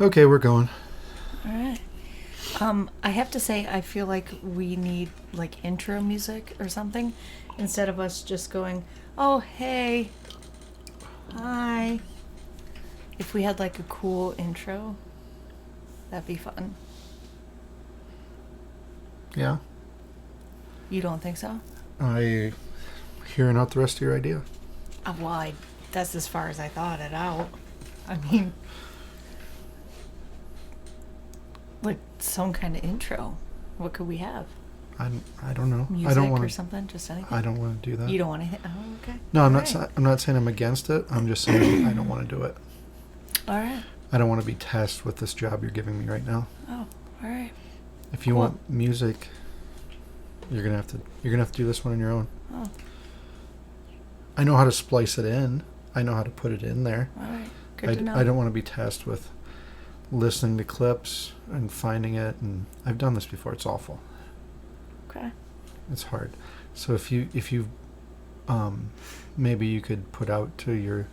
Okay, we're going. All right. I have to say, I feel like we need like intro music or something instead of us just going, "Oh, hey, hi." If we had like a cool intro, that'd be fun. Yeah. You don't think so? I hearing out the rest of your idea. Well, that's as far as I thought it out. I mean, like some kind of intro. What could we have? I don't know. Music I don't want or something? Just anything? I don't want to do that. You don't want to hit? Oh, okay. No, I'm All not. right. I'm not saying I'm against it. I'm just saying I don't want to do it. All right. I don't want to be tasked with this job you're giving me right now. Oh, all right. If you Cool. want music, you're gonna have to do this one on your own. Oh, I know how to splice it in. I know how to put it in there. all right. Good to know. I don't want to be tasked with listening to clips and finding it, and I've done this before. It's awful. Okay. It's hard. So if you maybe you could put out to your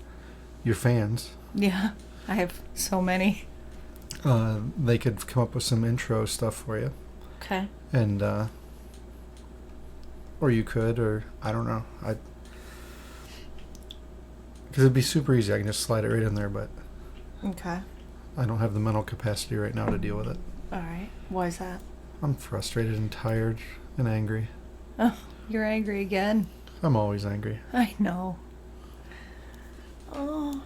fans, Yeah, I have so many. they could come up with some intro stuff for you, Okay. and or you could, or I don't know, because it'd be super easy. I can just slide it right in there, but Okay. I don't have the mental capacity right now to deal with it. All right. Why is that? I'm frustrated and tired and angry. Oh, you're angry again. I'm always angry. I know. Oh,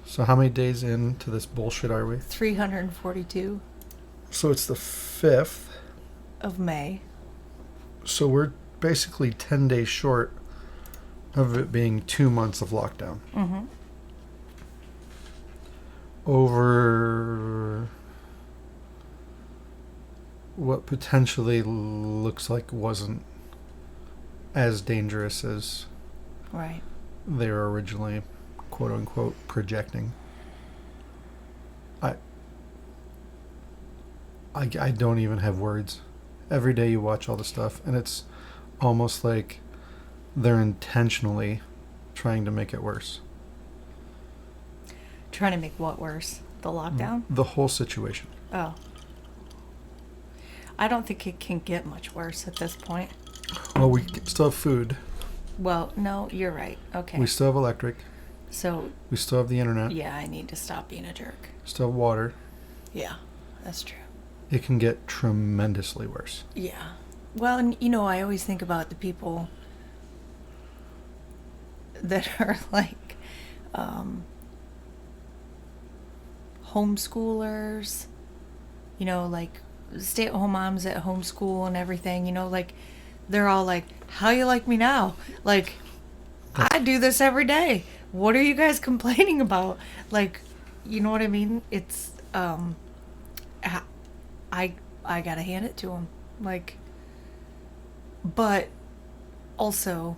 So how many days into this bullshit are we? 342 So it's the 5th. of May. So we're basically 10 days short of it being 2 months of lockdown. Mm-hmm. Over what potentially looks like wasn't as dangerous as Right. they were originally, quote unquote, projecting. I don't even have words. Every day you watch all the stuff, and it's almost like they're intentionally trying to make it worse. Trying to make what worse? The lockdown? The whole situation. Oh. I don't think it can get much worse at this point. Well, we still have food. Well, no, you're right. Okay. We still have electric. So, We still have the internet. yeah, I need to stop being a jerk. Still have water. Yeah, that's true. It can get tremendously worse. Yeah. Well, and I always think about the people that are like homeschoolers, like stay-at-home moms that homeschool and everything, like they're all like, how you like me now? Like, I do this every day. What are you guys complaining about? Like, you know what I mean? It's, I gotta hand it to them. Like, but also,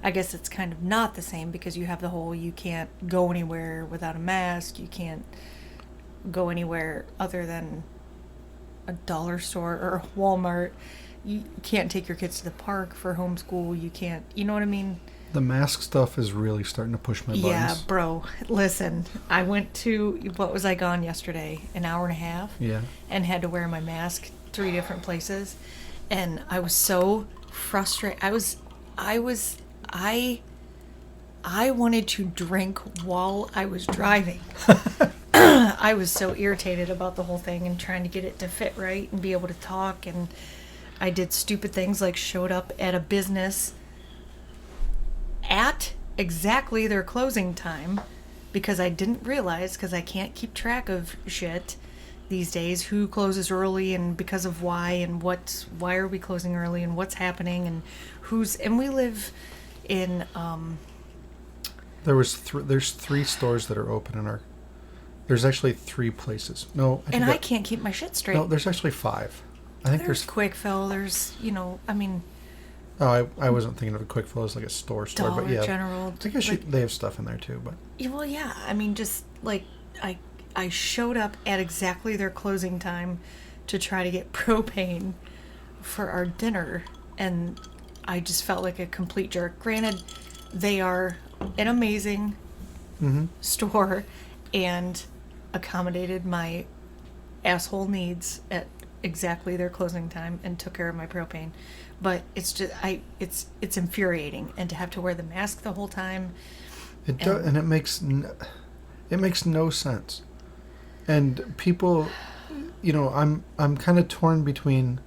I guess it's kind of not the same because you have the whole you can't go anywhere without a mask. You can't go anywhere other than a dollar store or a Walmart. You can't take your kids to the park for homeschool. You can't, you know what I mean? The mask stuff is really starting to push my buttons. Yeah, bro. Listen, I went to, what was I gone yesterday? An hour and a half? Yeah. And had to wear my mask 3 different places. And I was so frustrated. I wanted to drink while I was driving. I was so irritated about the whole thing and trying to get it to fit right and be able to talk. And I did stupid things like showed up at a business at exactly their closing time because I didn't realize, because I can't keep track of shit these days, who closes early and because of why and why are we closing early and what's happening and and we live in There's 3 stores that are open in our. There's actually 3 places. No, I can't keep my shit straight. No, there's actually 5. I think there's Quick Fill, there's I mean, Oh, I wasn't thinking of a Quick Fill as like a store, Dollar but yeah, General. I guess they have stuff in there too. But Well, yeah. I mean, just like I showed up at exactly their closing time to try to get propane for our dinner, and I just felt like a complete jerk. Granted, they are an amazing store, and accommodated my asshole needs at exactly their closing time and took care of my propane. But it's just it's infuriating, and to have to wear the mask the whole time. And it makes no sense. And people, I'm kind of torn between.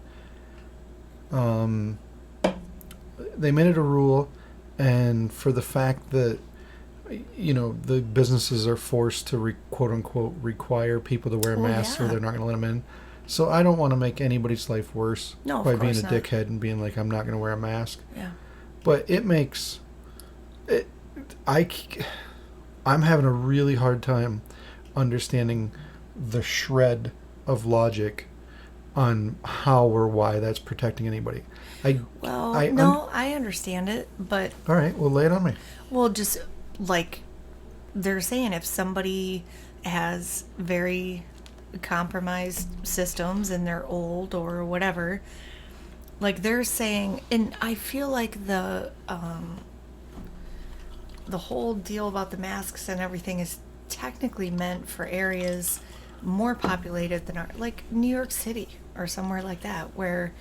They made it a rule, and for the fact that the businesses are forced to quote unquote require people to wear masks, or they're not going to let them in. So I don't want to make anybody's life worse by being a dickhead and being like, I'm not going to wear a mask. Yeah. But it makes it. I'm having a really hard time understanding the shred of logic on how or why that's protecting anybody. I understand it, but... All right, well, lay it on me. Well, just like they're saying, if somebody has very compromised systems and they're old or whatever, like they're saying, and I feel like the whole deal about the masks and everything is technically meant for areas more populated than like New York City or somewhere like that, where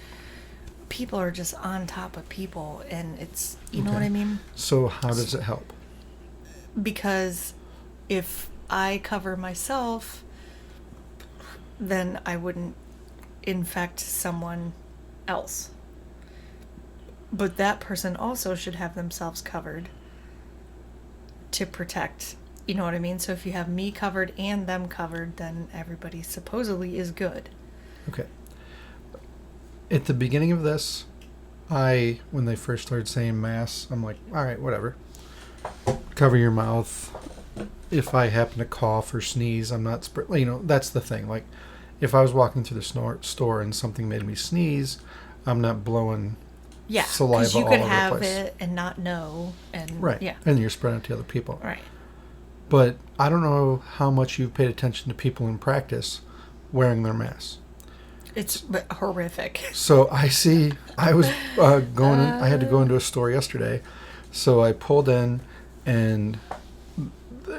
people are just on top of people, and it's, you know what I mean? So how does it help? Because if I cover myself, then I wouldn't infect someone else. But that person also should have themselves covered to protect, you know what I mean? So if you have me covered and them covered, then everybody supposedly is good. Okay. At the beginning of this, when they first started saying masks, I'm like, all right, whatever. Cover your mouth. If I happen to cough or sneeze, I'm not that's the thing. Like, if I was walking through the store and something made me sneeze, I'm not blowing saliva all over the place. You could have it and not know. And right. Yeah. And you're spreading it to other people. Right. But I don't know how much you've paid attention to people in practice wearing their masks. It's horrific. So I was I had to go into a store yesterday. So I pulled in, and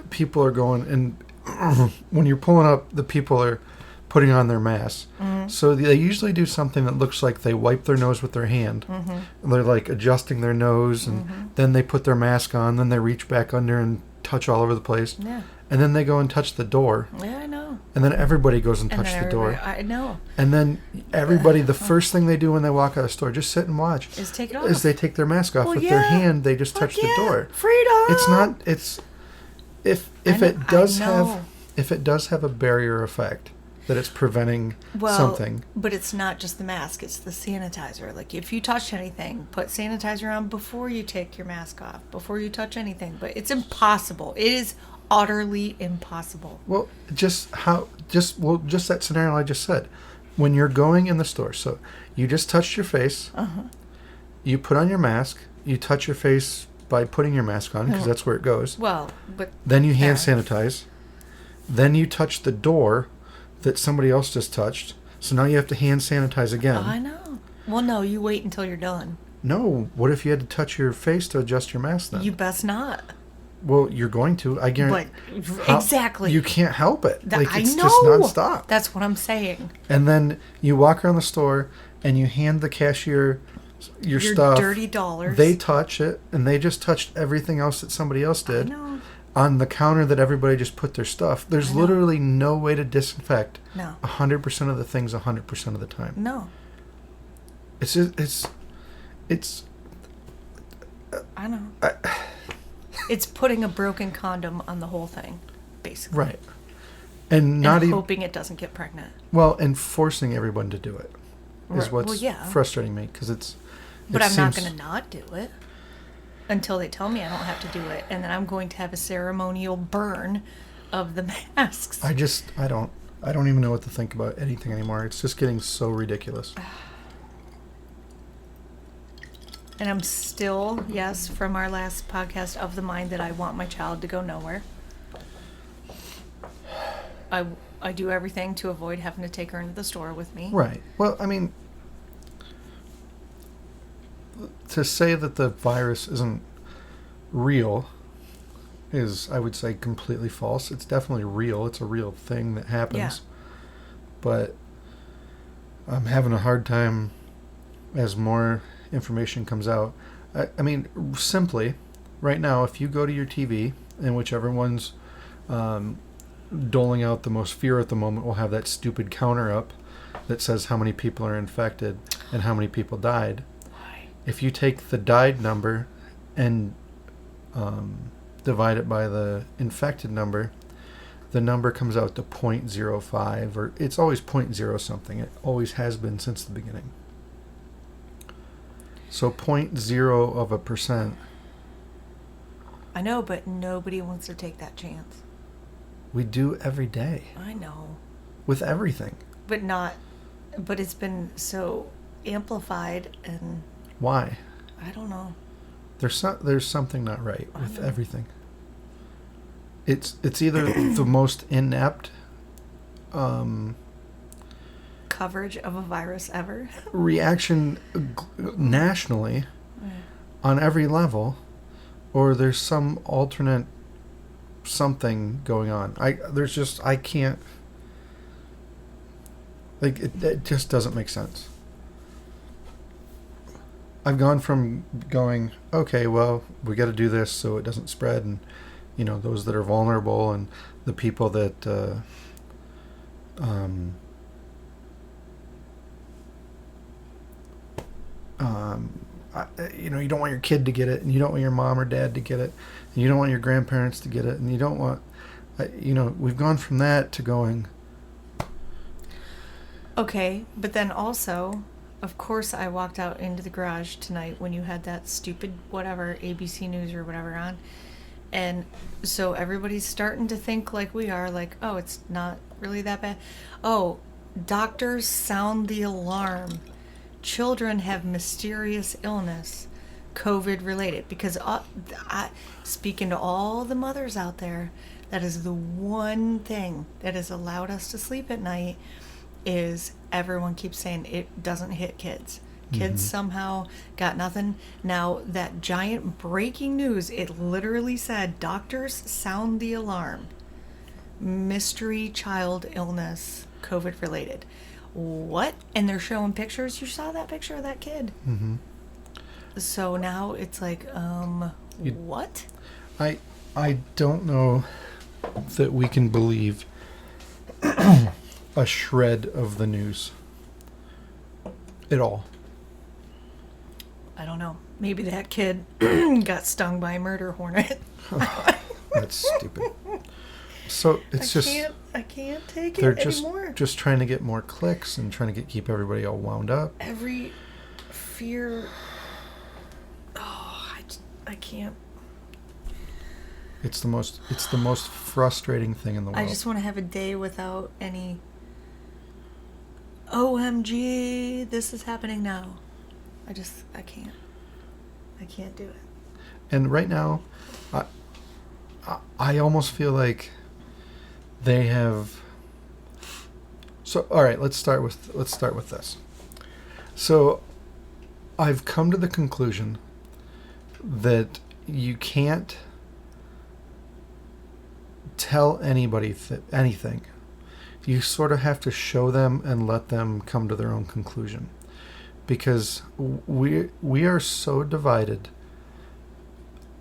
people are going, and when you're pulling up, the people are putting on their masks. Mm-hmm. So they usually do something that looks like they wipe their nose with their hand. Mm-hmm. And they're like adjusting their nose, and then they put their mask on, then they reach back under and touch all over the place. Yeah. And then they go and touch the door. Yeah, I know. And then everybody goes and touch the door. I know. And then everybody, the first thing they do when they walk out of the store, just sit and watch, is take it off. Is they take their mask off with their hand. They just touch the door. Freedom. It's not. It's if it does have a barrier effect, that it's preventing something. But it's not just the mask, it's the sanitizer. Like, if you touch anything, put sanitizer on before you take your mask off, before you touch anything. But it's impossible. It is utterly impossible. Well, just that scenario I just said. When you're going in the store, so you just touched your face, you put on your mask, you touch your face by putting your mask on, because that's where it goes. Well, but... Then you hand sanitize. Then you touch the door that somebody else just touched. So now you have to hand sanitize again. I know. Well, no, you wait until you're done. No. What if you had to touch your face to adjust your mask then? You best not. Well, you're going to. I guarantee. But exactly. You can't help it. It's just nonstop. That's what I'm saying. And then you walk around the store and you hand the cashier your stuff. Dirty dollars. They touch it, and they just touched everything else that somebody else did. I know. On the counter that everybody just put their stuff. There's literally no way to disinfect 100% of the things 100% of the time. No. It's I know. It's putting a broken condom on the whole thing, basically. Right. And not even hoping it doesn't get pregnant. Well, and forcing everyone to do it is what's frustrating me, because it's. But I'm not going to not do it until they tell me I don't have to do it, and then I'm going to have a ceremonial burn of the masks. I don't even know what to think about anything anymore. It's just getting so ridiculous. And I'm still, yes, from our last podcast, of the mind that I want my child to go nowhere. I do everything to avoid having to take her into the store with me. Right. Well, I mean, to say that the virus isn't real is, I would say, completely false. It's definitely real. It's a real thing that happens. Yeah. But I'm having a hard time as more information comes out. I mean, simply, right now, if you go to your TV, in which everyone's doling out the most fear at the moment, will have that stupid counter up that says how many people are infected and how many people died. Why? If you take the died number and divide it by the infected number, the number comes out to 0.05, or it's always 0.0 something. It always has been since the beginning. So 0.0 of a percent. I know, but nobody wants to take that chance. We do every day I know. with everything. But it's been so amplified, and Why? I don't know. There's something not right I with know. everything. It's either the most inept Coverage of a virus ever. reaction nationally on every level, or there's some alternate something going on. I can't, like, it just doesn't make sense. I've gone from going, okay, well, we got to do this so it doesn't spread, and those that are vulnerable and the people that you don't want your kid to get it, and you don't want your mom or dad to get it, and you don't want your grandparents to get it, and you don't want, we've gone from that to going. Okay, but then also, of course, I walked out into the garage tonight when you had that stupid whatever ABC News or whatever on, and so everybody's starting to think like we are, like, oh, it's not really that bad. Oh, doctors sound the alarm. Children have mysterious illness, COVID related, because speaking to all the mothers out there, that is the one thing that has allowed us to sleep at night, is everyone keeps saying it doesn't hit kids. Kids somehow got nothing. Now, that giant breaking news, it literally said, doctors sound the alarm. Mystery child illness, COVID related. What? And they're showing pictures. You saw that picture of that kid. Mm-hmm. So now it's like, what? I don't know that we can believe a shred of the news at all. I don't know. Maybe that kid got stung by a murder hornet. That's stupid. So it's I can't take they're it anymore. just trying to get more clicks and trying to keep everybody all wound up. Every fear. Oh, I can't. It's the most frustrating thing in the world. I just want to have a day without any. OMG, this is happening now. I can't. I can't do it. And right now, I almost feel like they have. So all right, let's start with this. So I've come to the conclusion that you can't tell anybody anything. You sort of have to show them and let them come to their own conclusion, because we are so divided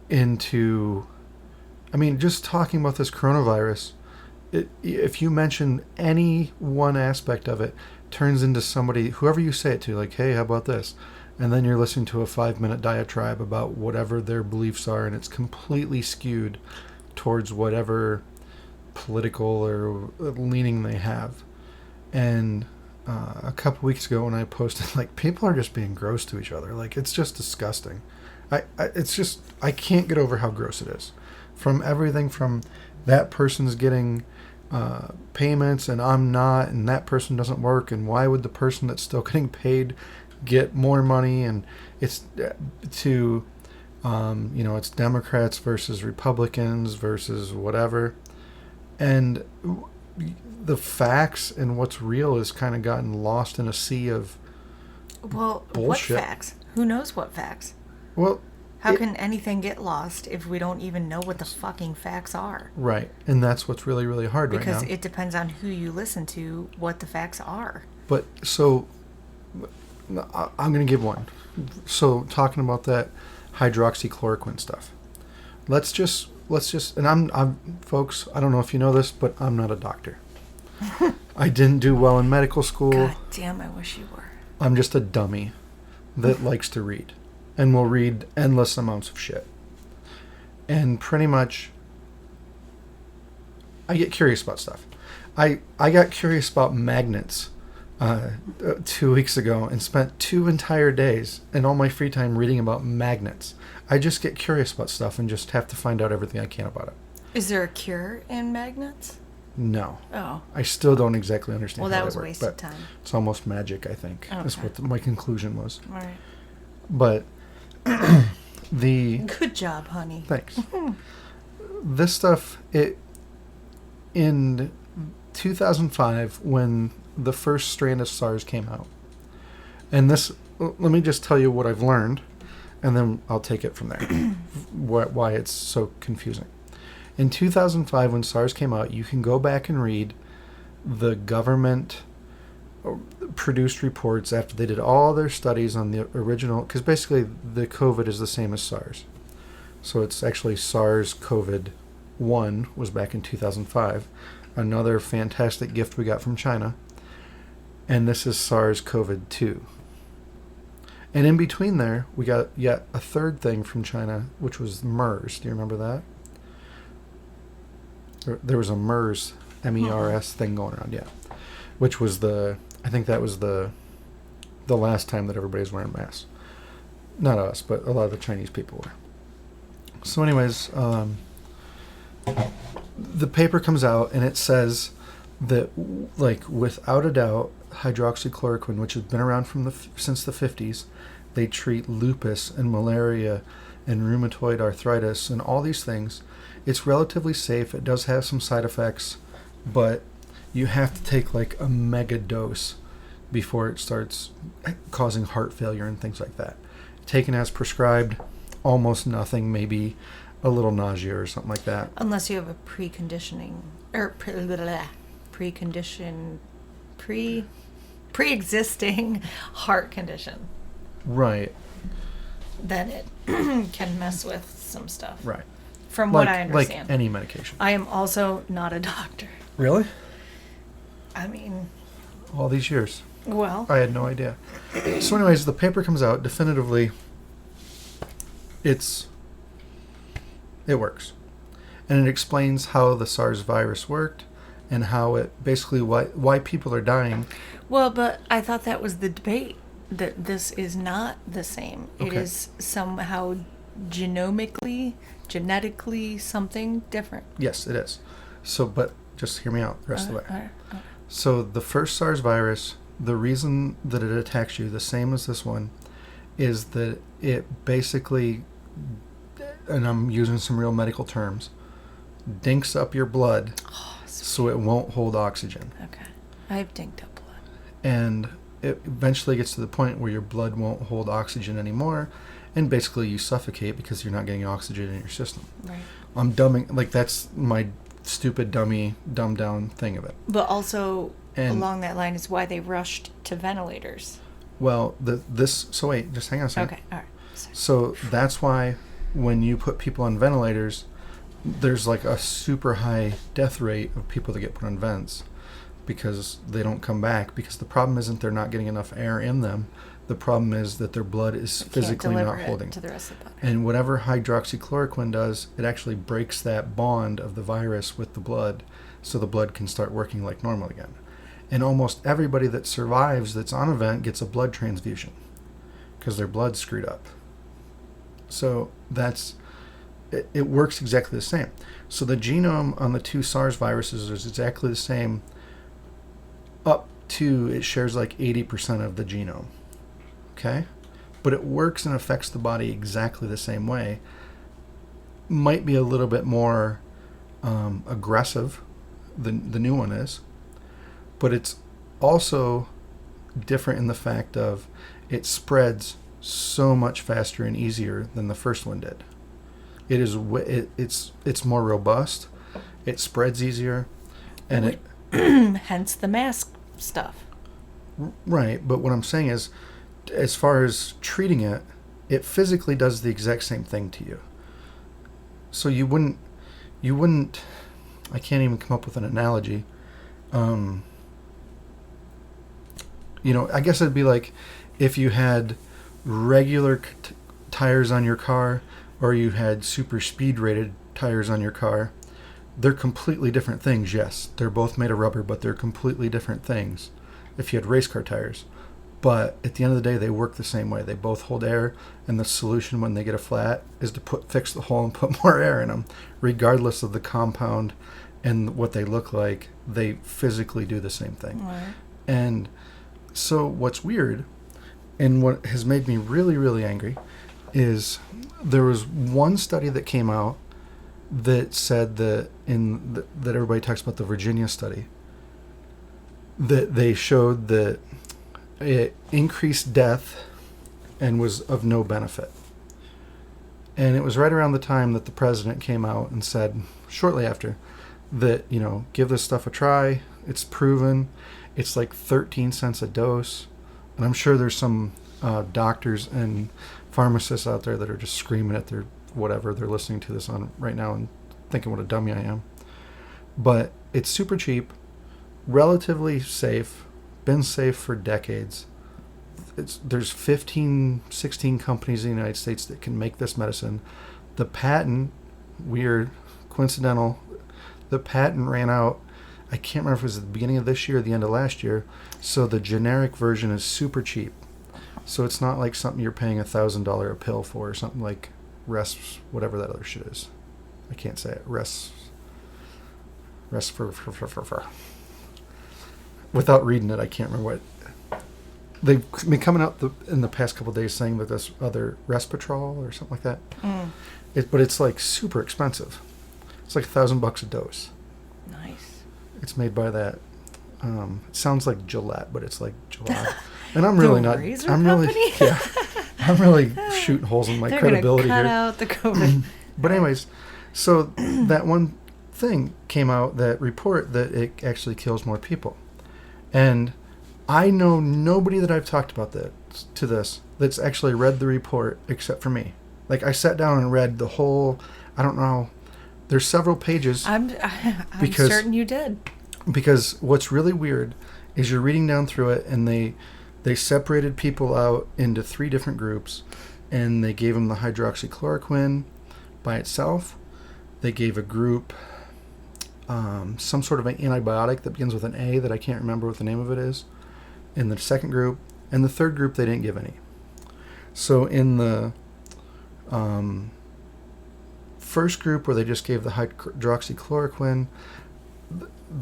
into, I mean, just talking about this coronavirus, if you mention any one aspect of it, turns into somebody, whoever you say it to, like, hey, how about this? And then you're listening to a 5-minute diatribe about whatever their beliefs are, and it's completely skewed towards whatever political or leaning they have. And a couple weeks ago when I posted, like, people are just being gross to each other. Like, it's just disgusting. I can't get over how gross it is. From everything from that person's getting payments and I'm not, and that person doesn't work, and why would the person that's still getting paid get more money, and it's to it's Democrats versus Republicans versus whatever. And the facts and what's real has kind of gotten lost in a sea of Well, bullshit. what facts? Who knows what facts? Well, How can anything get lost if we don't even know what the fucking facts are? Right. And that's what's really, really hard Because right now. it depends on who you listen to, what the facts are. But so I'm going to give one. So talking about that hydroxychloroquine stuff. Let's just and I'm folks, I don't know if you know this, but I'm not a doctor. I didn't do well in medical school. God damn, I wish you were. I'm just a dummy that likes to read and will read endless amounts of shit. And pretty much I get curious about stuff. I got curious about magnets 2 weeks ago and spent 2 entire days in all my free time reading about magnets. I just get curious about stuff and just have to find out everything I can about it. Is there a cure in magnets? No. Oh. I still don't exactly understand Well, how that was work, wasted but time. it's almost magic, I think. That's Okay. what my conclusion was. All right. But the... Good job, honey. Thanks. This stuff, in 2005, when the first strand of SARS came out, and this, let me just tell you what I've learned, and then I'll take it from there, why it's so confusing. In 2005, when SARS came out, you can go back and read the government produced reports after they did all their studies on the original, because basically the COVID is the same as SARS. So it's actually SARS-CoV-1 was back in 2005. Another fantastic gift we got from China. And this is SARS-CoV-2. And in between there, we got yet a third thing from China, which was MERS. Do you remember that? There was a MERS, MERS thing going around, yeah. Which was I think that was the last time that everybody was wearing masks. Not us, but a lot of the Chinese people were. So anyways, the paper comes out and it says that, like, without a doubt, hydroxychloroquine, which has been around since the 50s, they treat lupus and malaria and rheumatoid arthritis and all these things. It's relatively safe. It does have some side effects, but you have to take like a mega dose before it starts causing heart failure and things like that. Taken as prescribed, almost nothing, maybe a little nausea or something like that. Unless you have a pre-existing heart condition. Right. Then it can mess with some stuff. Right. From what I understand. Like any medication. I am also not a doctor. Really? I mean... All these years. Well... I had no idea. So anyways, the paper comes out definitively. It works. And it explains how the SARS virus worked and how it basically why people are dying. Well, but I thought that was the debate, that this is not the same. Okay. It is somehow genetically something different. Yes, it is. So, but just hear me out the rest of the way. Okay. So the first SARS virus, the reason that it attacks you, the same as this one, is that it basically, and I'm using some real medical terms, dinks up your blood so it won't hold oxygen. Okay. I've dinked up blood. And it eventually gets to the point where your blood won't hold oxygen anymore, and basically you suffocate because you're not getting oxygen in your system. Right. I'm dumbing, like that's my stupid dumbed down thing of it. But also, And- along that line is why they rushed to ventilators. Well, so wait, just hang on a second. Okay, all right. Sorry. So that's why when you put people on ventilators, there's like a super high death rate of people that get put on vents because they don't come back, because the problem isn't they're not getting enough air in them. The problem is that their blood is physically Can't not deliver holding. it to the rest of the body. And whatever hydroxychloroquine does, it actually breaks that bond of the virus with the blood so the blood can start working like normal again. And almost everybody that survives that's on a vent gets a blood transfusion because their blood's screwed up. So it works exactly the same. So the genome on the two SARS viruses is exactly the same up to, it shares like 80% of the genome. Okay? But it works and affects the body exactly the same way. Might be a little bit more aggressive, the new one is. But it's also different in the fact of it spreads so much faster and easier than the first one did. It's more robust. It spreads easier, and it hence the mask stuff. right. But what I'm saying is, as far as treating it, it physically does the exact same thing to you. So you wouldn't. I can't even come up with an analogy. I guess it'd be like if you had regular tires on your car, or you had super speed rated tires on your car. They're completely different things, yes. They're both made of rubber, but they're completely different things if you had race car tires. But at the end of the day, they work the same way. They both hold air, and the solution when they get a flat is to fix the hole and put more air in them. Regardless of the compound and what they look like, they physically do the same thing. Right. And so what's weird, and what has made me really, really angry, is there was one study that came out that said that that everybody talks about, the Virginia study, that they showed that it increased death and was of no benefit. And it was right around the time that the president came out and said, shortly after, that, give this stuff a try. It's proven. It's like 13 cents a dose. And I'm sure there's some doctors and pharmacists out there that are just screaming at their whatever they're listening to this on right now and thinking what a dummy I am. But it's super cheap, relatively safe, been safe for decades. There's 15, 16 companies in the United States that can make this medicine. The patent, weird, coincidental, the patent ran out, I can't remember if it was at the beginning of this year or the end of last year, so the generic version is super cheap. So it's not like something you're paying $1,000 a pill for, or something like whatever that other shit is. I can't say it. Without reading it, I can't remember what. They've been coming out in the past couple of days saying that this other Respatrol or something like that. But it's like super expensive. It's like $1,000 a dose. Nice. It's made by that. It sounds like Gillette, but it's like Gillette. And I'm really not. I'm really, yeah. I'm really shooting holes in my credibility here. They're here. gonna cut out the COVID. But anyways, so that one thing came out, that report that it actually kills more people, and I know nobody that I've talked about that's actually read the report except for me. Like, I sat down and read the whole. I don't know. There's several pages. I'm certain you did. Because what's really weird is you're reading down through it, and they separated people out into 3 different groups, and they gave them the hydroxychloroquine by itself. They gave a group some sort of an antibiotic that begins with an A that I can't remember what the name of it is in the second group, and the third group they didn't give any. So in the first group, where they just gave the hydroxychloroquine,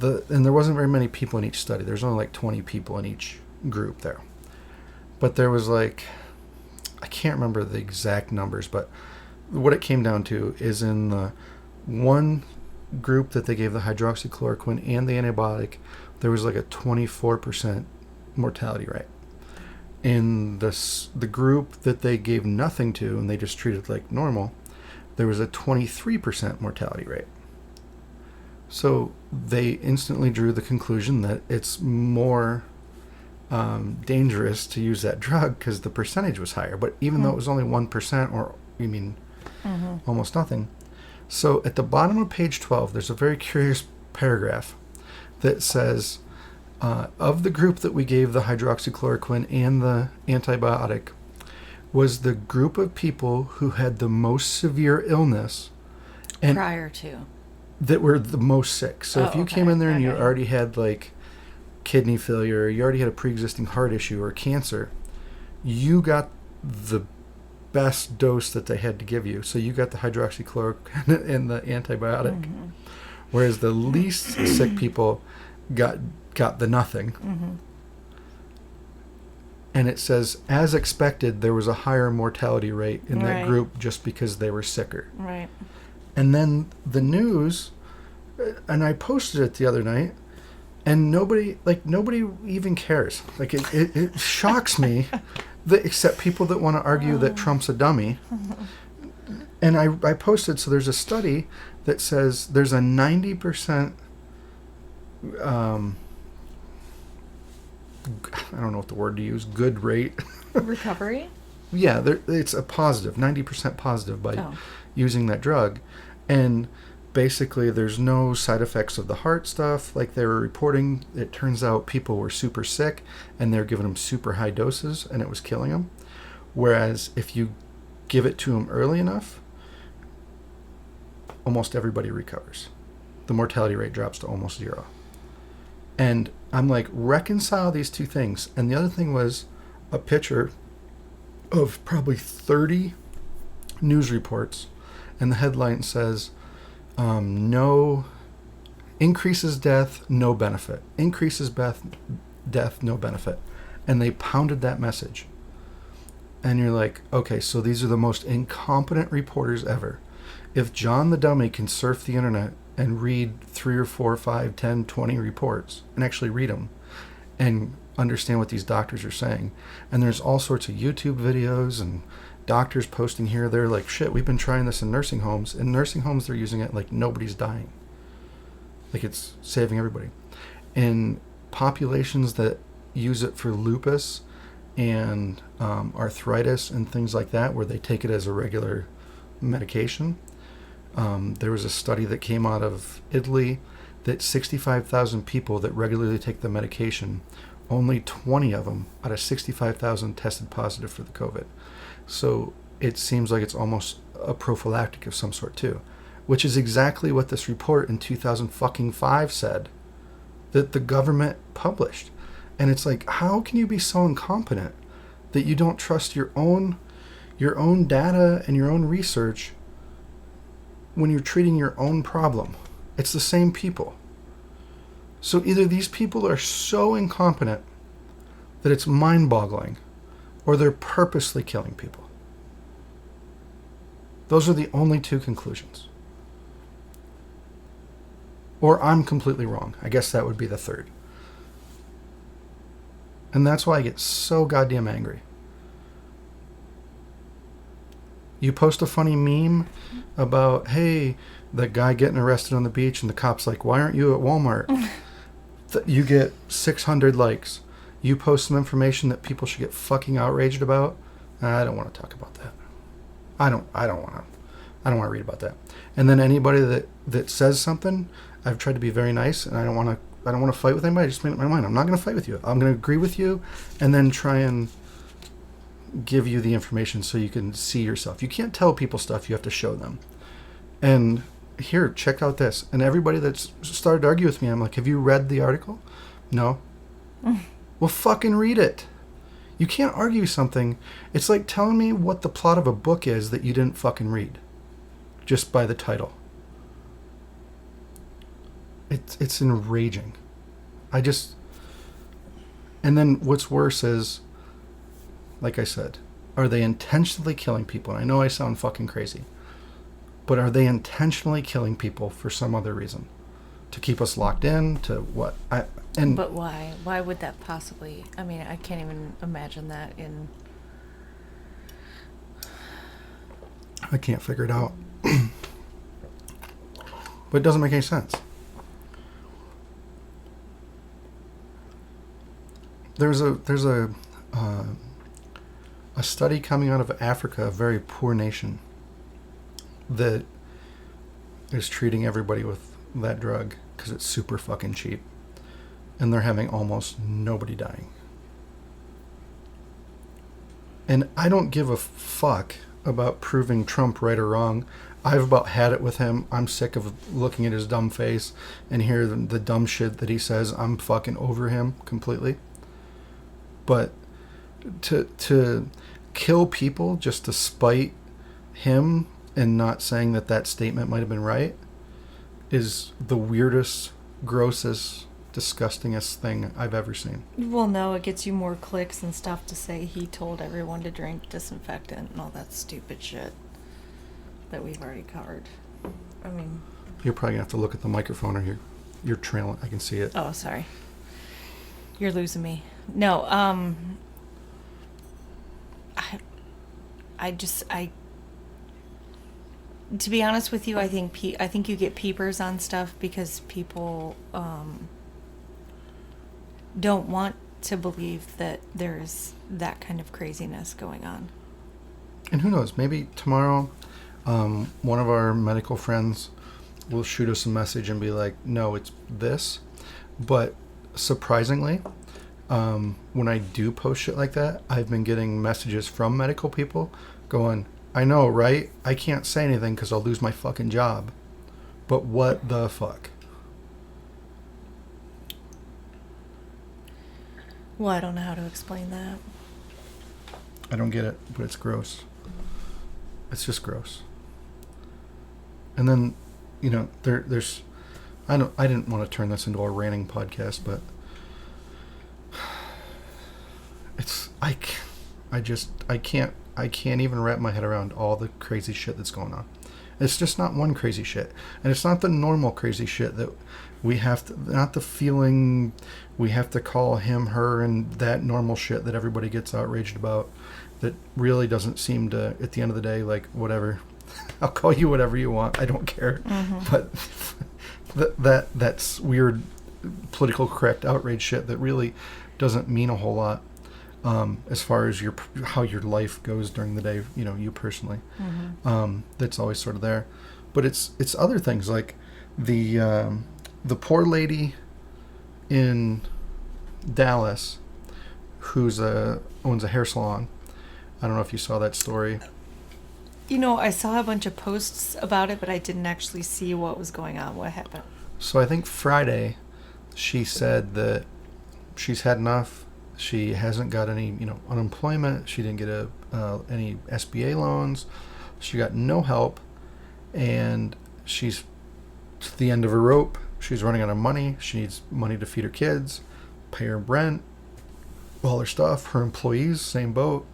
and there wasn't very many people in each study. There's only like 20 people in each group there. But there was like, I can't remember the exact numbers, but what it came down to is in the one group that they gave the hydroxychloroquine and the antibiotic, there was like a 24% mortality rate. In the group that they gave nothing to and they just treated like normal, there was a 23% mortality rate. So they instantly drew the conclusion that it's more dangerous to use that drug because the percentage was higher. But even though it was only 1%, or almost nothing. So at the bottom of page 12, there's a very curious paragraph that says, of the group that we gave the hydroxychloroquine and the antibiotic, was the group of people who had the most severe illness and prior to that were the most sick. So if you came in there and you already had like kidney failure, you already had a pre-existing heart issue or cancer, you got the best dose that they had to give you. So you got the hydroxychloroquine and the antibiotic, whereas the least sick people got the nothing. And it says, as expected, there was a higher mortality rate in that group just because they were sicker. Right. And then the news, and I posted it the other night, and nobody even cares. Like, it shocks me Except people that want to argue that Trump's a dummy. And I posted, so there's a study that says there's a 90%, I don't know what the word to use, good rate. Recovery? Yeah, it's a positive, 90% positive by using that drug. And basically there's no side effects of the heart stuff like they were reporting. It turns out people were super sick and they're giving them super high doses and it was killing them. Whereas if you give it to them early enough, almost everybody recovers. The mortality rate drops to almost zero. And I'm like, reconcile these two things. And the other thing was a picture of probably 30 news reports, and the headline says, no, increases death, no benefit. Increases death, no benefit. And they pounded that message. And you're like, okay, so these are the most incompetent reporters ever. If John the Dummy can surf the internet and read 3 or 4, 5, 10, 20 reports, and actually read them, and understand what these doctors are saying, and there's all sorts of YouTube videos and doctors posting here, they're like, shit, we've been trying this in nursing homes. In nursing homes, they're using it like nobody's dying. Like it's saving everybody. In populations that use it for lupus and arthritis and things like that, where they take it as a regular medication, there was a study that came out of Italy that 65,000 people that regularly take the medication, only 20 of them out of 65,000 tested positive for the COVID. So it seems like it's almost a prophylactic of some sort too, which is exactly what this report in 2005 said that the government published. And it's like, how can you be so incompetent that you don't trust your own data and your own research when you're treating your own problem? It's the same people. So either these people are so incompetent that it's mind-boggling, or they're purposely killing people. Those are the only two conclusions. Or I'm completely wrong. I guess that would be the third. And that's why I get so goddamn angry. You post a funny meme about, hey, that guy getting arrested on the beach, and the cop's like, why aren't you at Walmart? You get 600 likes. You post some information that people should get fucking outraged about. I don't want to talk about that. I don't want to read about that. And then anybody that says something, I've tried to be very nice, and I don't want to fight with anybody. I just made up my mind. I'm not going to fight with you. I'm going to agree with you, and then try and give you the information so you can see yourself. You can't tell people stuff. You have to show them. And here, check out this. And everybody that's started to argue with me, I'm like, have you read the article? No. Well, fucking read it. You can't argue something. It's like telling me what the plot of a book is that you didn't fucking read just by the title. It's enraging. And then what's worse is, like I said, are they intentionally killing people? And I know I sound fucking crazy, but are they intentionally killing people for some other reason? To keep us locked in? To what? But why? Why would that possibly? I mean, I can't even imagine that in... I can't figure it out. But it doesn't make any sense. There's a study coming out of Africa, a very poor nation, that is treating everybody with that drug because it's super fucking cheap, and they're having almost nobody dying. And I don't give a fuck about proving Trump right or wrong. I've about had it with him. I'm sick of looking at his dumb face and hear the dumb shit that he says. I'm fucking over him completely. But to kill people just to spite him and not saying that statement might have been right is the weirdest, grossest, disgustingest thing I've ever seen. Well, no, it gets you more clicks and stuff to say he told everyone to drink disinfectant and all that stupid shit that we've already covered. I mean... You're probably going to have to look at the microphone, or you're trailing. I can see it. Oh, sorry. You're losing me. No, I to be honest with you, I think you get peepers on stuff because people don't want to believe that there's that kind of craziness going on. And who knows? Maybe tomorrow, one of our medical friends will shoot us a message and be like, "No, it's this." But surprisingly, when I do post shit like that, I've been getting messages from medical people going, "I know, right? I can't say anything because I'll lose my fucking job. But what the fuck?" Well, I don't know how to explain that. I don't get it, but it's gross. It's just gross. And then, there's I didn't want to turn this into a ranting podcast, but I can't even wrap my head around all the crazy shit that's going on. It's just not one crazy shit. And it's not the normal crazy shit that we have to, not the feeling we have to call him, her, and that normal shit that everybody gets outraged about that really doesn't seem to, at the end of the day, like, whatever. I'll call you whatever you want. I don't care. Mm-hmm. But that's weird political correct outrage shit that really doesn't mean a whole lot. As far as how your life goes during the day, you personally, that's always sort of there, but it's other things like the poor lady in Dallas who's owns a hair salon. I don't know if you saw that story. I saw a bunch of posts about it, but I didn't actually see what was going on. What happened? So I think Friday, she said that she's had enough. She hasn't got any, unemployment. She didn't get any SBA loans. She got no help, and she's to the end of her rope. She's running out of money. She needs money to feed her kids, pay her rent, all her stuff. Her employees, same boat.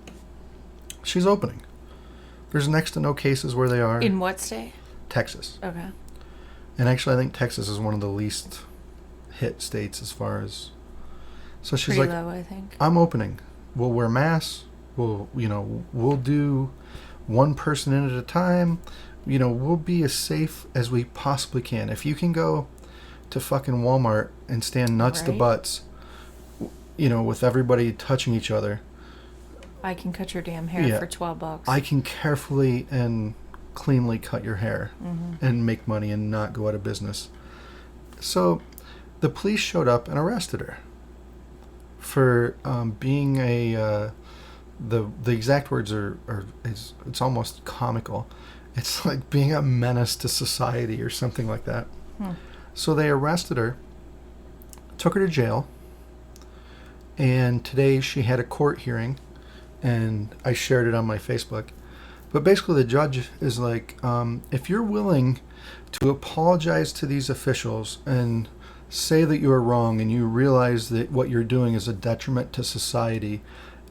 She's opening. There's next to no cases where they are. In what state? Texas. Okay. And actually, I think Texas is one of the least hit states as far as. So she's pretty like, low, I think. I'm opening. We'll wear masks. We'll do one person in at a time. We'll be as safe as we possibly can. If you can go to fucking Walmart and stand nuts to butts, with everybody touching each other. I can cut your damn hair for $12. I can carefully and cleanly cut your hair and make money and not go out of business. So the police showed up and arrested her for being the exact words it's almost comical. It's like being a menace to society or something like that. So they arrested her, took her to jail, and today she had a court hearing, and I shared it on my Facebook. But basically the judge is like, if you're willing to apologize to these officials and say that you are wrong and you realize that what you're doing is a detriment to society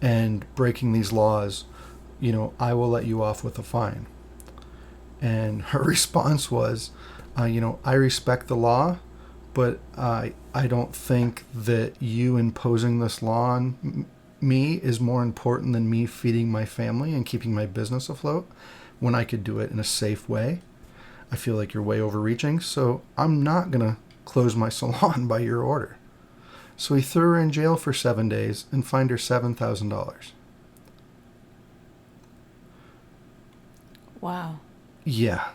and breaking these laws, I will let you off with a fine. And her response was, I respect the law, but I don't think that you imposing this law on me is more important than me feeding my family and keeping my business afloat when I could do it in a safe way. I feel like you're way overreaching, so I'm not going to close my salon by your order. So he threw her in jail for 7 days and fined her $7,000. Wow. Yeah.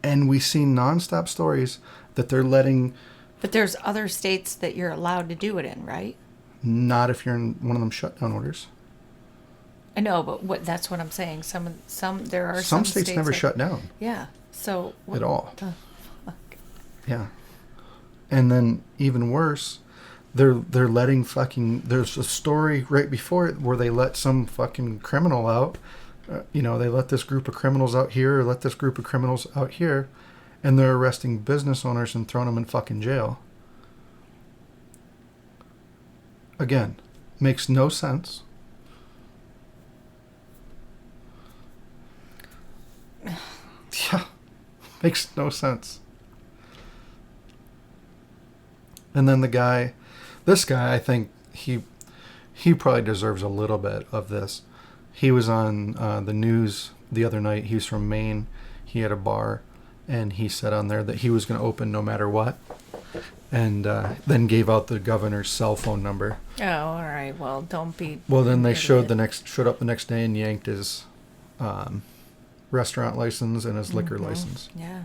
And we see nonstop stories that they're letting... But there's other states that you're allowed to do it in, right? Not if you're in one of them shutdown orders. I know, but that's what I'm saying. Some states never shut down. Yeah. So at all. The fuck? Yeah. And then even worse, they're letting fucking... There's a story right before it where they let some fucking criminal out. They let this group of criminals out here, or let this group of criminals out here, and they're arresting business owners and throwing them in fucking jail. Again, makes no sense. Yeah, makes no sense. And then this guy, I think he probably deserves a little bit of this. He was on the news the other night. He was from Maine. He had a bar, and he said on there that he was going to open no matter what, and then gave out the governor's cell phone number. Oh, all right. Well, don't be. Well, then they showed up the next day and yanked his restaurant license and his liquor license. Yeah.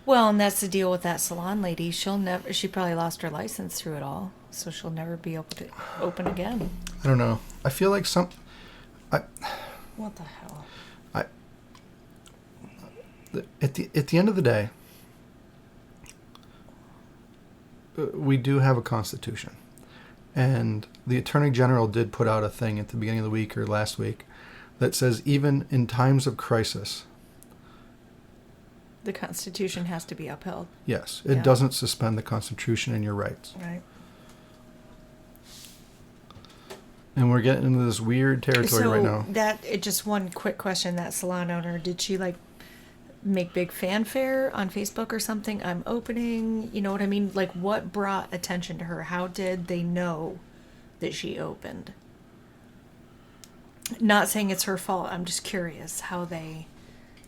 Well, and that's the deal with that salon lady. She probably lost her license through it all, so she'll never be able to open again. I don't know. I feel like What the hell? At the end of the day, we do have a constitution, and the Attorney General did put out a thing at the beginning of the week or last week that says even in times of crisis, The Constitution has to be upheld. yes, it doesn't suspend the Constitution and your rights. Right. And we're getting into this weird territory right now. Just one quick question. That salon owner, did she make big fanfare on Facebook or something? I'm opening. You know what I mean? Like, what brought attention to her? How did they know that she opened? Not saying it's her fault. I'm just curious how they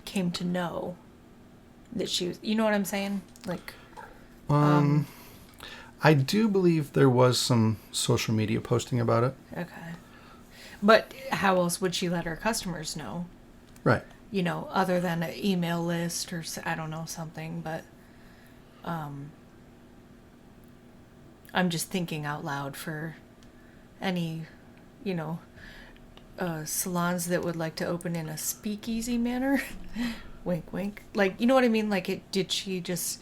came to know that she was. You know what I'm saying? Like. I do believe there was some social media posting about it. Okay. But how else would she let her customers know? Right. You know, other than an email list or I don't know, something, but I'm just thinking out loud for any, salons that would like to open in a speakeasy manner. Wink, wink. Like, you know what I mean? Like, did she just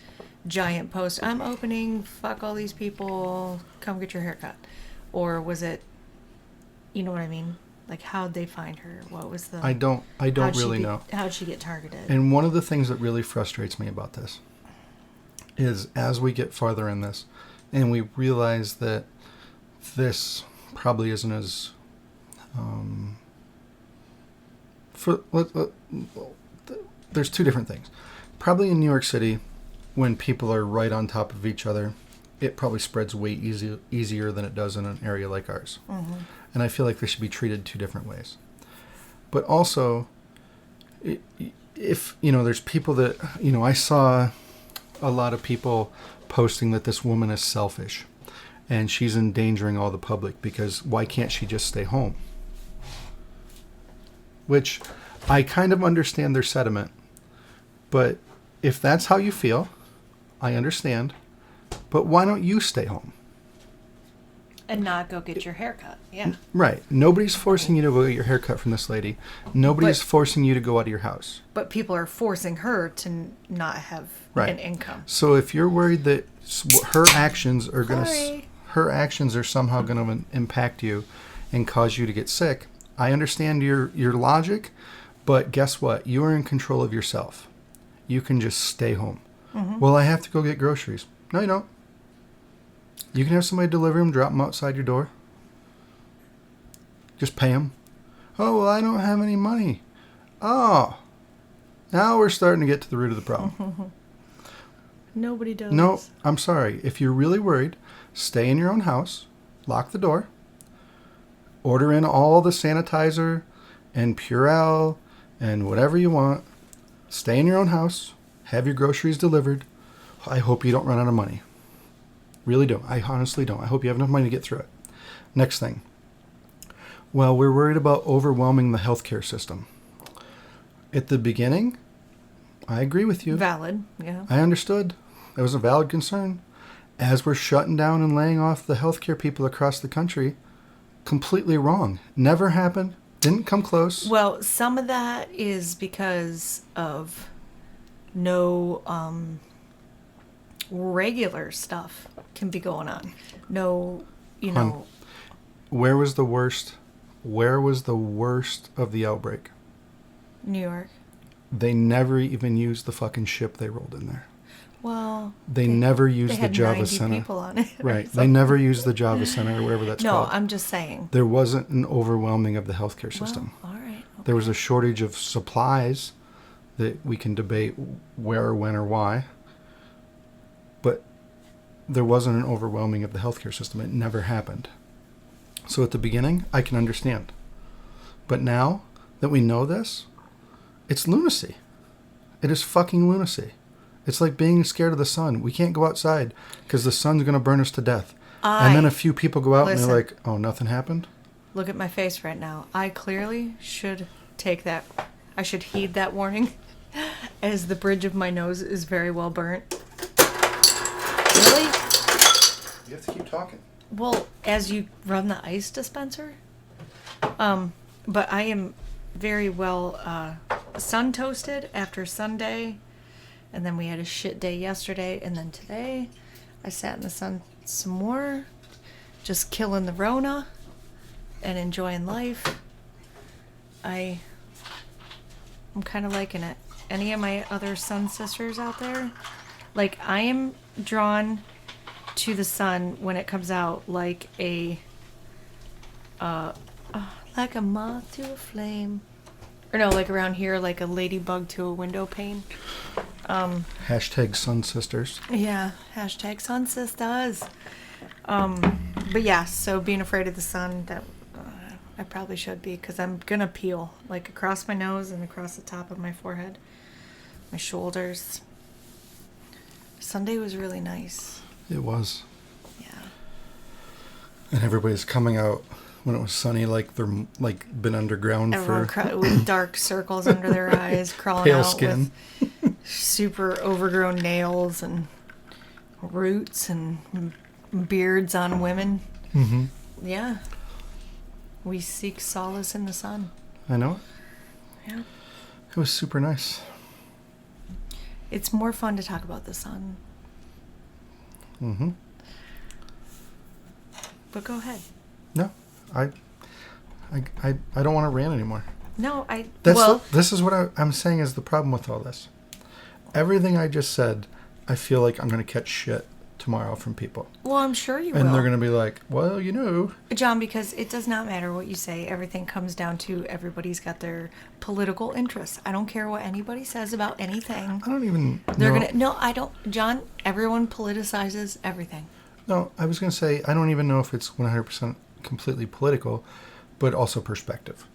giant post, I'm opening, fuck all these people, come get your haircut? Or was it, you know what I mean? Like, how'd they find her? What was the... I don't really know. How'd she get targeted? And one of the things that really frustrates me about this is as we get farther in this and we realize that this probably isn't as... there's two different things. Probably in New York City, when people are right on top of each other, it probably spreads way easier than it does in an area like ours. Mm-hmm. And I feel like they should be treated two different ways. But also, if, there's people that, I saw a lot of people posting that this woman is selfish and she's endangering all the public because why can't she just stay home? Which I kind of understand their sentiment. But if that's how you feel, I understand. But why don't you stay home? And not go get your haircut. Yeah. Right. Nobody's forcing you to go get your haircut from this lady. Nobody's forcing you to go out of your house. But people are forcing her to not have an income. So if you're worried that her actions are somehow going to impact you and cause you to get sick, I understand your logic, but guess what? You are in control of yourself. You can just stay home. Mm-hmm. Well, I have to go get groceries. No, you don't. You can have somebody deliver them, drop them outside your door. Just pay them. Oh, well, I don't have any money. Oh, now we're starting to get to the root of the problem. Nobody does. No, I'm sorry. If you're really worried, stay in your own house, lock the door, order in all the sanitizer and Purell and whatever you want. Stay in your own house, have your groceries delivered. I hope you don't run out of money. Really don't. I honestly don't. I hope you have enough money to get through it. Next thing. Well, we're worried about overwhelming the healthcare system. At the beginning, I agree with you. Valid, yeah. I understood. That was a valid concern. As we're shutting down and laying off the healthcare people across the country, completely wrong. Never happened. Didn't come close. Well, some of that is because of no regular stuff can be going on. No, Where was the worst? Where was the worst of the outbreak? New York. They never even used the fucking ship they rolled in there. Well, they never used the Java 90 Center. People on it. Right. They never used the Java Center or whatever that's called. No, I'm just saying. There wasn't an overwhelming of the healthcare system. Well, all right. Okay. There was a shortage of supplies that we can debate where, when, or why. But there wasn't an overwhelming of the healthcare system. It never happened. So at the beginning, I can understand. But now that we know this, it's lunacy. It is fucking lunacy. It's like being scared of the sun. We can't go outside because the sun's going to burn us to death. And then a few people go out and they're like, oh, nothing happened? Look at my face right now. I clearly should take that. I should heed that warning, as the bridge of my nose is very well burnt. Really? You have to keep talking. Well, as you run the ice dispenser. But I am very well sun toasted after Sunday. And then we had a shit day yesterday. And then today I sat in the sun some more. Just killing the Rona and enjoying life. I'm kind of liking it. Any of my other sun sisters out there? Like, I am drawn to the sun when it comes out like a moth to a flame. Or no, like around here, like a ladybug to a window pane. Hashtag Sun Sisters. Yeah, hashtag Sun Sisters. But yeah, so being afraid of the sun, that I probably should be, because I'm gonna peel, like across my nose and across the top of my forehead, my shoulders. Sunday was really nice. It was. Yeah. And everybody's coming out when it was sunny, like they're like been underground Everyone with dark circles under their eyes, crawling pale out skin, with super overgrown nails and roots and beards on women. Mm-hmm. Yeah. We seek solace in the sun. I know. Yeah. It was super nice. It's more fun to talk about the sun. Mm-hmm. But go ahead. No, I don't want to rant anymore. No, This is what I'm saying is the problem with all this. Everything I just said, I feel like I'm going to catch shit tomorrow from people. Well, I'm sure you will. And they're going to be like, well, you know. John, because it does not matter what you say. Everything comes down to everybody's got their political interests. I don't care what anybody says about anything. I don't even No, I don't. John, everyone politicizes everything. No, I was going to say, I don't even know if it's 100% completely political, but also perspective.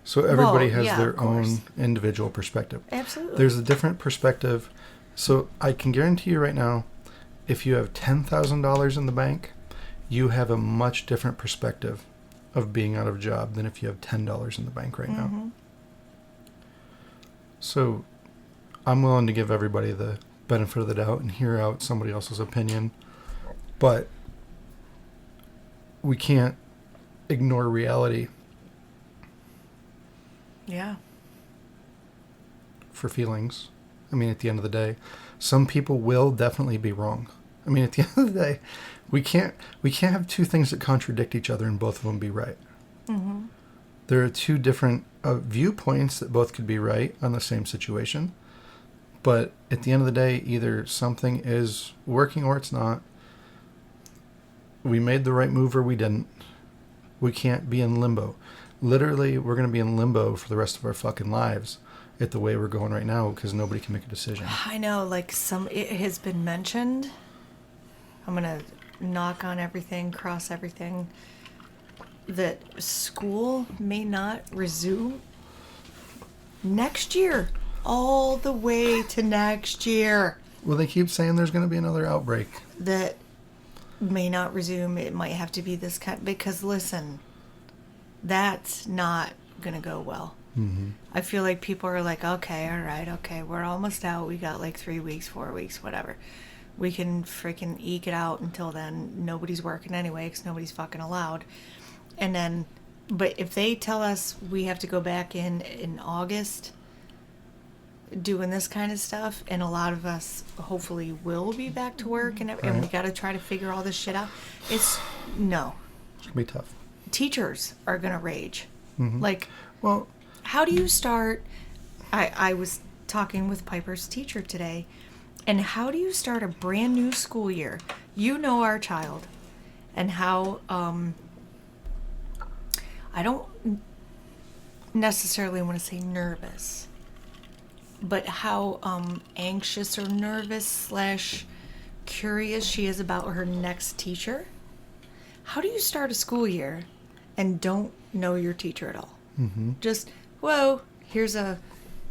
So everybody has their own individual perspective. Absolutely. There's a different perspective. So I can guarantee you right now, if you have $10,000 in the bank, you have a much different perspective of being out of a job than if you have $10 in the bank right now. So I'm willing to give everybody the benefit of the doubt and hear out somebody else's opinion. But we can't ignore reality. Yeah. For feelings. I mean, at the end of the day, some people will definitely be wrong. I mean, at the end of the day, we can't have two things that contradict each other and both of them be right. Mm-hmm. There are two different viewpoints that both could be right on the same situation. But at the end of the day, either something is working or it's not. We made the right move or we didn't. We can't be in limbo. Literally, we're going to be in limbo for the rest of our fucking lives at the way we're going right now because nobody can make a decision. I know, like it has been mentioned. I'm going to knock on everything, cross everything, that school may not resume next year. All the way to next year. Well, they keep saying there's going to be another outbreak. That may not resume. It might have to be this kind. Because listen, that's not going to go well. Mm-hmm. I feel like people are like, okay, all right, okay, we're almost out. We got like 3 weeks, 4 weeks, whatever. We can freaking eke it out until then. Nobody's working anyway because nobody's fucking allowed. And then, but if they tell us we have to go back in August doing this kind of stuff, and a lot of us hopefully will be back to work, and we got to try to figure all this shit out. It's going to be tough. Teachers are going to rage. Mm-hmm. Like, well, how do you start? I was talking with Piper's teacher today, and how do you start a brand new school year? You know our child, and how I don't necessarily want to say nervous, but how anxious or nervous / curious she is about her next teacher. How do you start a school year and don't know your teacher at all? Mm-hmm. Just, whoa, here's a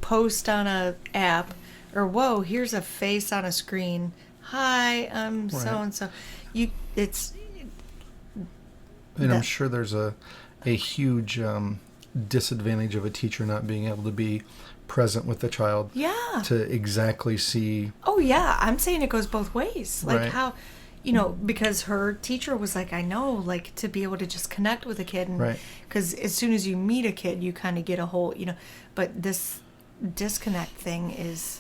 post on a app, or whoa, here's a face on a screen. Hi, I'm so and so. It's. And I'm sure there's a huge disadvantage of a teacher not being able to be present with the child. Yeah. To exactly see. Oh yeah, I'm saying it goes both ways. Like Right. how, because her teacher was like, I know, like to be able to just connect with a kid, and Right. because as soon as you meet a kid, you kind of get a whole, But this disconnect thing is,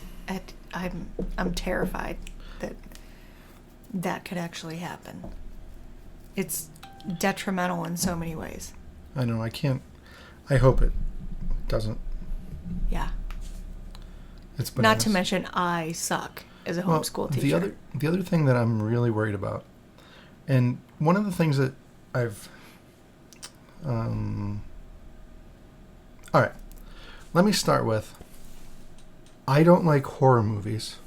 I'm terrified that could actually happen. It's detrimental in so many ways. I know. I hope it doesn't. Yeah. It's bananas. Not to mention, I suck as a homeschool teacher. The other thing that I'm really worried about, and one of the things that I've, all right, let me start with, I don't like horror movies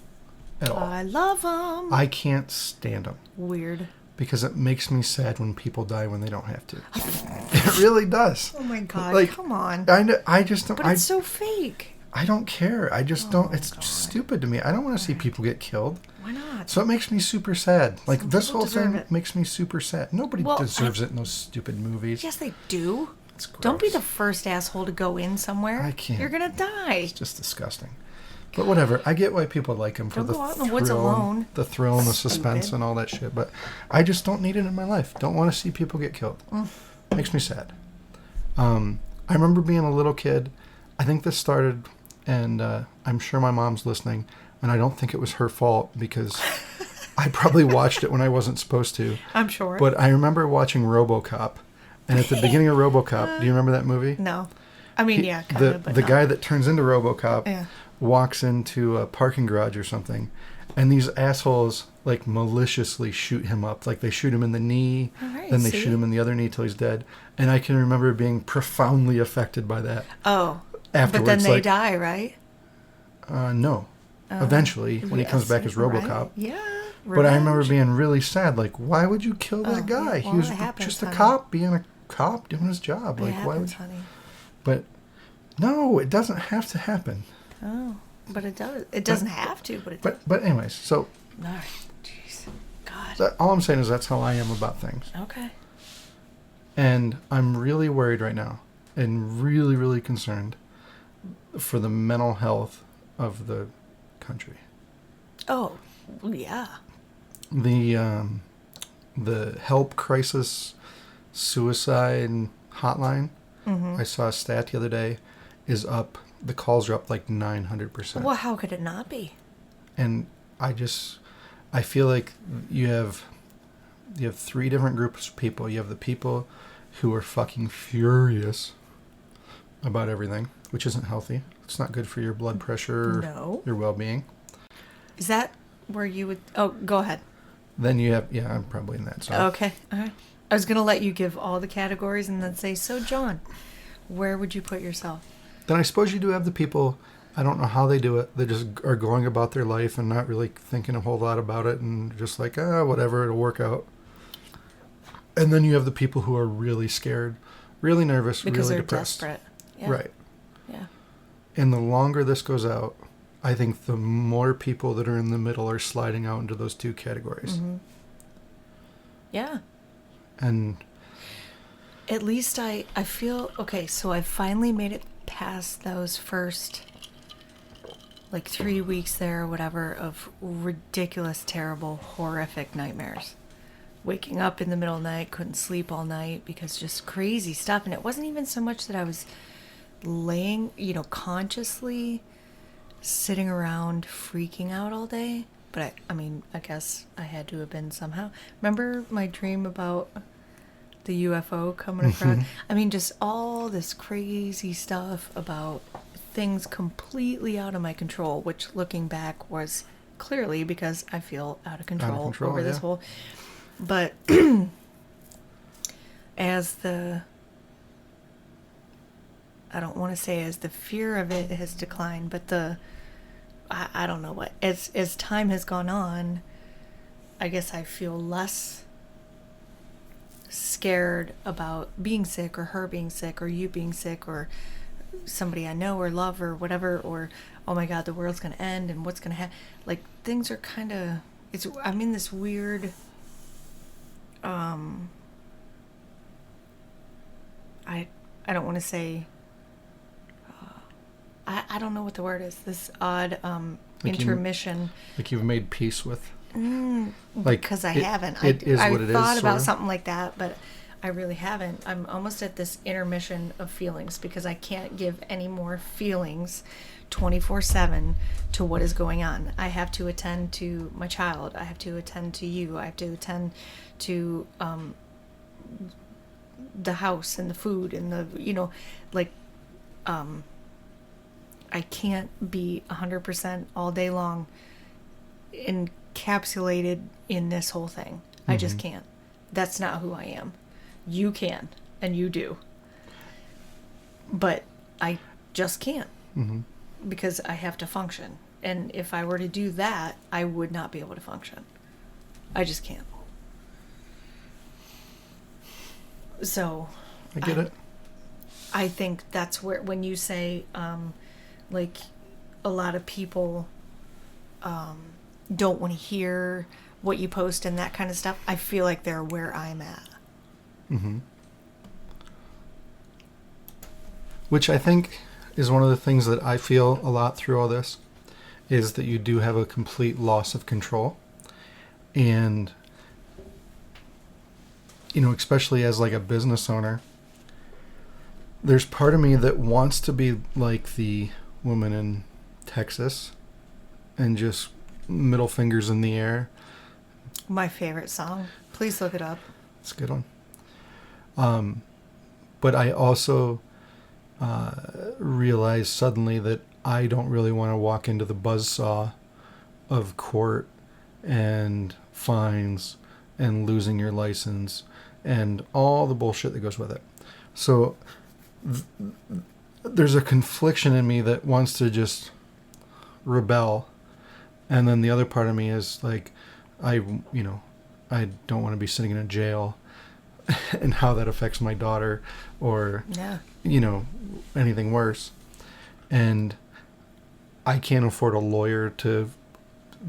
at all. I love them. I can't stand them. Weird. Because it makes me sad when people die when they don't have to. It really does. Oh my God! Like, come on. I just don't. But it's so fake. I don't care. I just don't. It's stupid to me. I don't want to see people get killed. Why not? So it makes me super sad. Like, this people whole thing deserve it. makes me super sad. Nobody deserves it in those stupid movies. Yes, they do. It's gross. Don't be the first asshole to go in somewhere. I can't. You're gonna die. It's just disgusting. But whatever. I get why people like them for Don't the go out in the woods alone. the thrill and the suspense Stupid. and all that shit. But I just don't need it in my life. Don't want to see people get killed. Makes me sad. I remember being a little kid. I think this started, and I'm sure my mom's listening, and I don't think it was her fault because I probably watched it when I wasn't supposed to. I'm sure. But I remember watching RoboCop, and at the beginning of RoboCop, do you remember that movie? No. I mean, yeah, kind of, but the no. guy that turns into RoboCop walks into a parking garage or something, and these assholes like maliciously shoot him up. Like, they shoot him in the knee, then they shoot him in the other knee till he's dead. And I can remember being profoundly affected by that. Oh. Afterwards, but then they die, right? No. Eventually, when he comes back as RoboCop. Right. Yeah. But I remember being really sad. Like, why would you kill that guy? Yeah. Well, he was it happens, just a honey. cop being a cop doing his job. Like, why would? Honey. But no, it doesn't have to happen. Oh, but it does. It doesn't have to, but it does. But anyways, so. All right. Jeez. God. All I'm saying is that's how I am about things. Okay. And I'm really worried right now, and really, really concerned for the mental health of the country. Oh, yeah. The help crisis suicide hotline, I saw a stat the other day, is up. The calls are up like 900%. Well, how could it not be? And I feel like you have three different groups of people. You have the people who are fucking furious about everything, which isn't healthy. It's not good for your blood pressure or your well-being. Is that where you would... Oh, go ahead. Then you have... Yeah, I'm probably in that. So. Okay. All right. I was going to let you give all the categories and then say, so, John, where would you put yourself? Then I suppose you do have the people... I don't know how they do it. They just are going about their life and not really thinking a whole lot about it and just like, whatever, it'll work out. And then you have the people who are really scared, really nervous, because really they're depressed. Desperate. Yeah. Right. Yeah. And the longer this goes out, I think the more people that are in the middle are sliding out into those two categories. Mm-hmm. Yeah. And at least I feel... Okay, so I finally made it past those first... 3 weeks there or whatever of ridiculous, terrible, horrific nightmares. Waking up in the middle of the night, couldn't sleep all night because just crazy stuff. And it wasn't even so much that I was laying, consciously sitting around freaking out all day. But I guess I had to have been somehow. Remember my dream about the UFO coming across? Just all this crazy stuff about things completely out of my control, which looking back was clearly because I feel out of control over this whole... But as the... I don't want to say as the fear of it has declined, but I don't know what... As time has gone on, I guess I feel less scared about being sick or her being sick or you being sick or somebody I know or love or whatever, or oh my god, the world's gonna end and what's gonna happen. Like, things are kind of, I'm in this weird I don't want to say I don't know what the word is, this odd intermission. Like you've made peace with, like, because I haven't. It is what it is. I thought about something like that, but I really haven't. I'm almost at this intermission of feelings because I can't give any more feelings 24/7 to what is going on. I have to attend to my child. I have to attend to you. I have to attend to the house and the food and the, like, I can't be 100% all day long encapsulated in this whole thing. I just can't. That's not who I am. You can, and you do. But I just can't. Because I have to function. And if I were to do that, I would not be able to function. I just can't. So I get it. I think that's where, when you say, like, a lot of people don't want to hear what you post and that kind of stuff, I feel like they're where I'm at. Which I think is one of the things that I feel a lot through all this, is that you do have a complete loss of control. And, especially as like a business owner, there's part of me that wants to be like the woman in Texas and just middle fingers in the air. My favorite song. Please look it up. It's a good one. But I also realized suddenly that I don't really want to walk into the buzzsaw of court and fines and losing your license and all the bullshit that goes with it. So there's a confliction in me that wants to just rebel, and then the other part of me is like, I don't want to be sitting in a jail and how that affects my daughter or anything worse. And I can't afford a lawyer to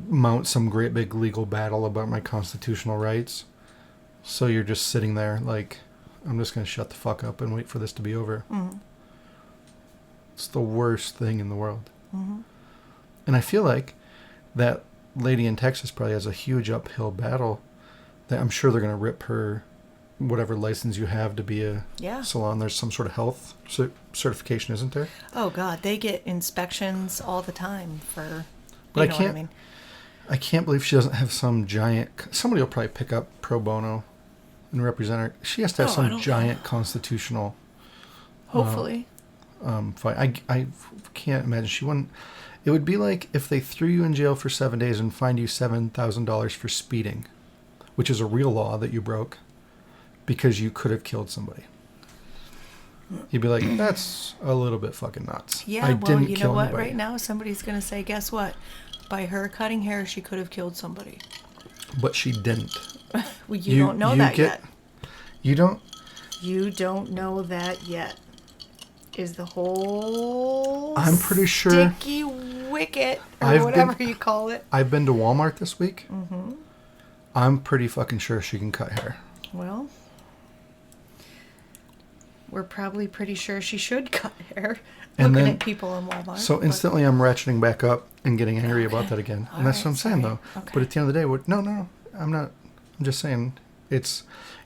mount some great big legal battle about my constitutional rights. So you're just sitting there like, I'm just going to shut the fuck up and wait for this to be over. It's the worst thing in the world. And I feel like that lady in Texas probably has a huge uphill battle that I'm sure they're going to rip her whatever license you have to be a salon. There's some sort of health certification, isn't there? Oh God, they get inspections all the time for. But I can't believe she doesn't have some giant. Somebody will probably pick up pro bono and represent her. She has to have some giant constitutional. Hopefully. Fight. I can't imagine she wouldn't. It would be like if they threw you in jail for 7 days and fined you $7,000 for speeding, which is a real law that you broke because you could have killed somebody. You'd be like, that's a little bit fucking nuts. Yeah, you know what? Anybody. Right now, somebody's going to say, guess what? By her cutting hair, she could have killed somebody. But she didn't. Well, you don't know that yet. You don't? You don't know that yet. Is the whole I'm pretty sure sticky wicket or whatever you call it. I've been to Walmart this week. I'm pretty fucking sure she can cut hair. Well, we're probably pretty sure she should cut hair. And looking at people in Walmart. So instantly I'm ratcheting back up and getting angry about that again. And that's what I'm saying though. Okay. But at the end of the day, no, I'm not. I'm just saying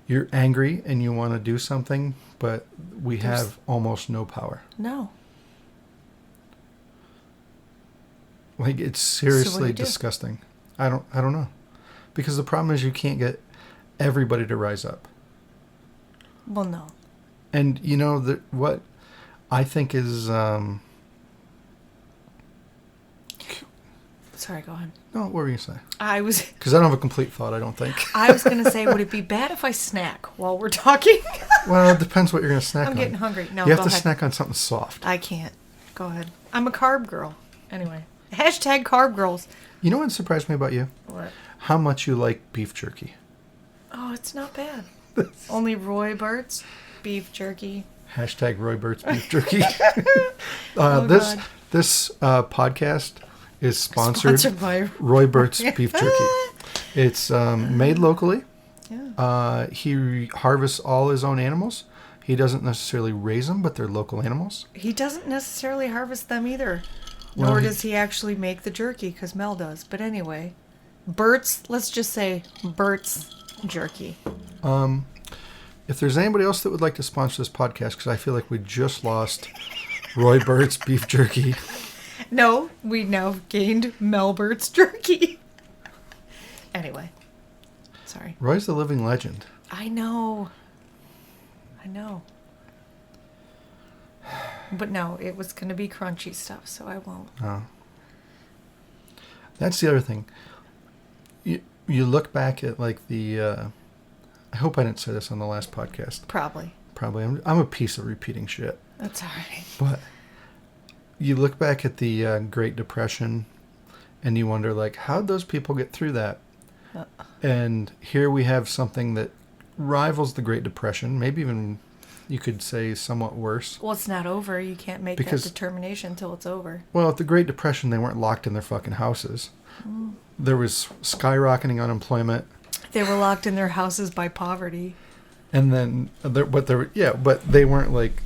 you're angry and you want to do something, but we have almost no power. No. Like, it's seriously disgusting. I don't know. Because the problem is you can't get everybody to rise up. Well, no. And what I think is sorry, go ahead. No, what were you going to say? Because I don't have a complete thought, I don't think. I was going to say, would it be bad if I snack while we're talking? Well, it depends what you're going to snack on. I'm getting hungry. No, you have to snack on something soft. I can't. Go ahead. I'm a carb girl. Anyway. Hashtag carb girls. You know what surprised me about you? What? How much you like beef jerky. Oh, it's not bad. Only Roy Burt's beef jerky. Hashtag Roy Burt's beef jerky. Oh, this God. this podcast is sponsored by Roy Burt's beef jerky. It's made locally. Yeah. He harvests all his own animals. He doesn't necessarily raise them, but they're local animals. He doesn't necessarily harvest them either. Well, Nor does he actually make the jerky, because Mel does. But anyway, Burt's, let's just say Burt's jerky. If there's anybody else that would like to sponsor this podcast, because I feel like we just lost Roy Burt's beef jerky. No, we now gained Mel Burt's jerky. Anyway, sorry. Roy's the living legend. I know. But no, it was going to be crunchy stuff, so I won't. Oh. That's the other thing. You look back at like the... I hope I didn't say this on the last podcast. Probably. I'm a piece of repeating shit. That's all right. But you look back at the Great Depression and you wonder, like, how'd those people get through that? And here we have something that rivals the Great Depression, maybe even you could say somewhat worse. Well, it's not over. You can't make that determination until it's over. Well, at the Great Depression, they weren't locked in their fucking houses. There was skyrocketing unemployment. They were locked in their houses by poverty. And then, but they weren't like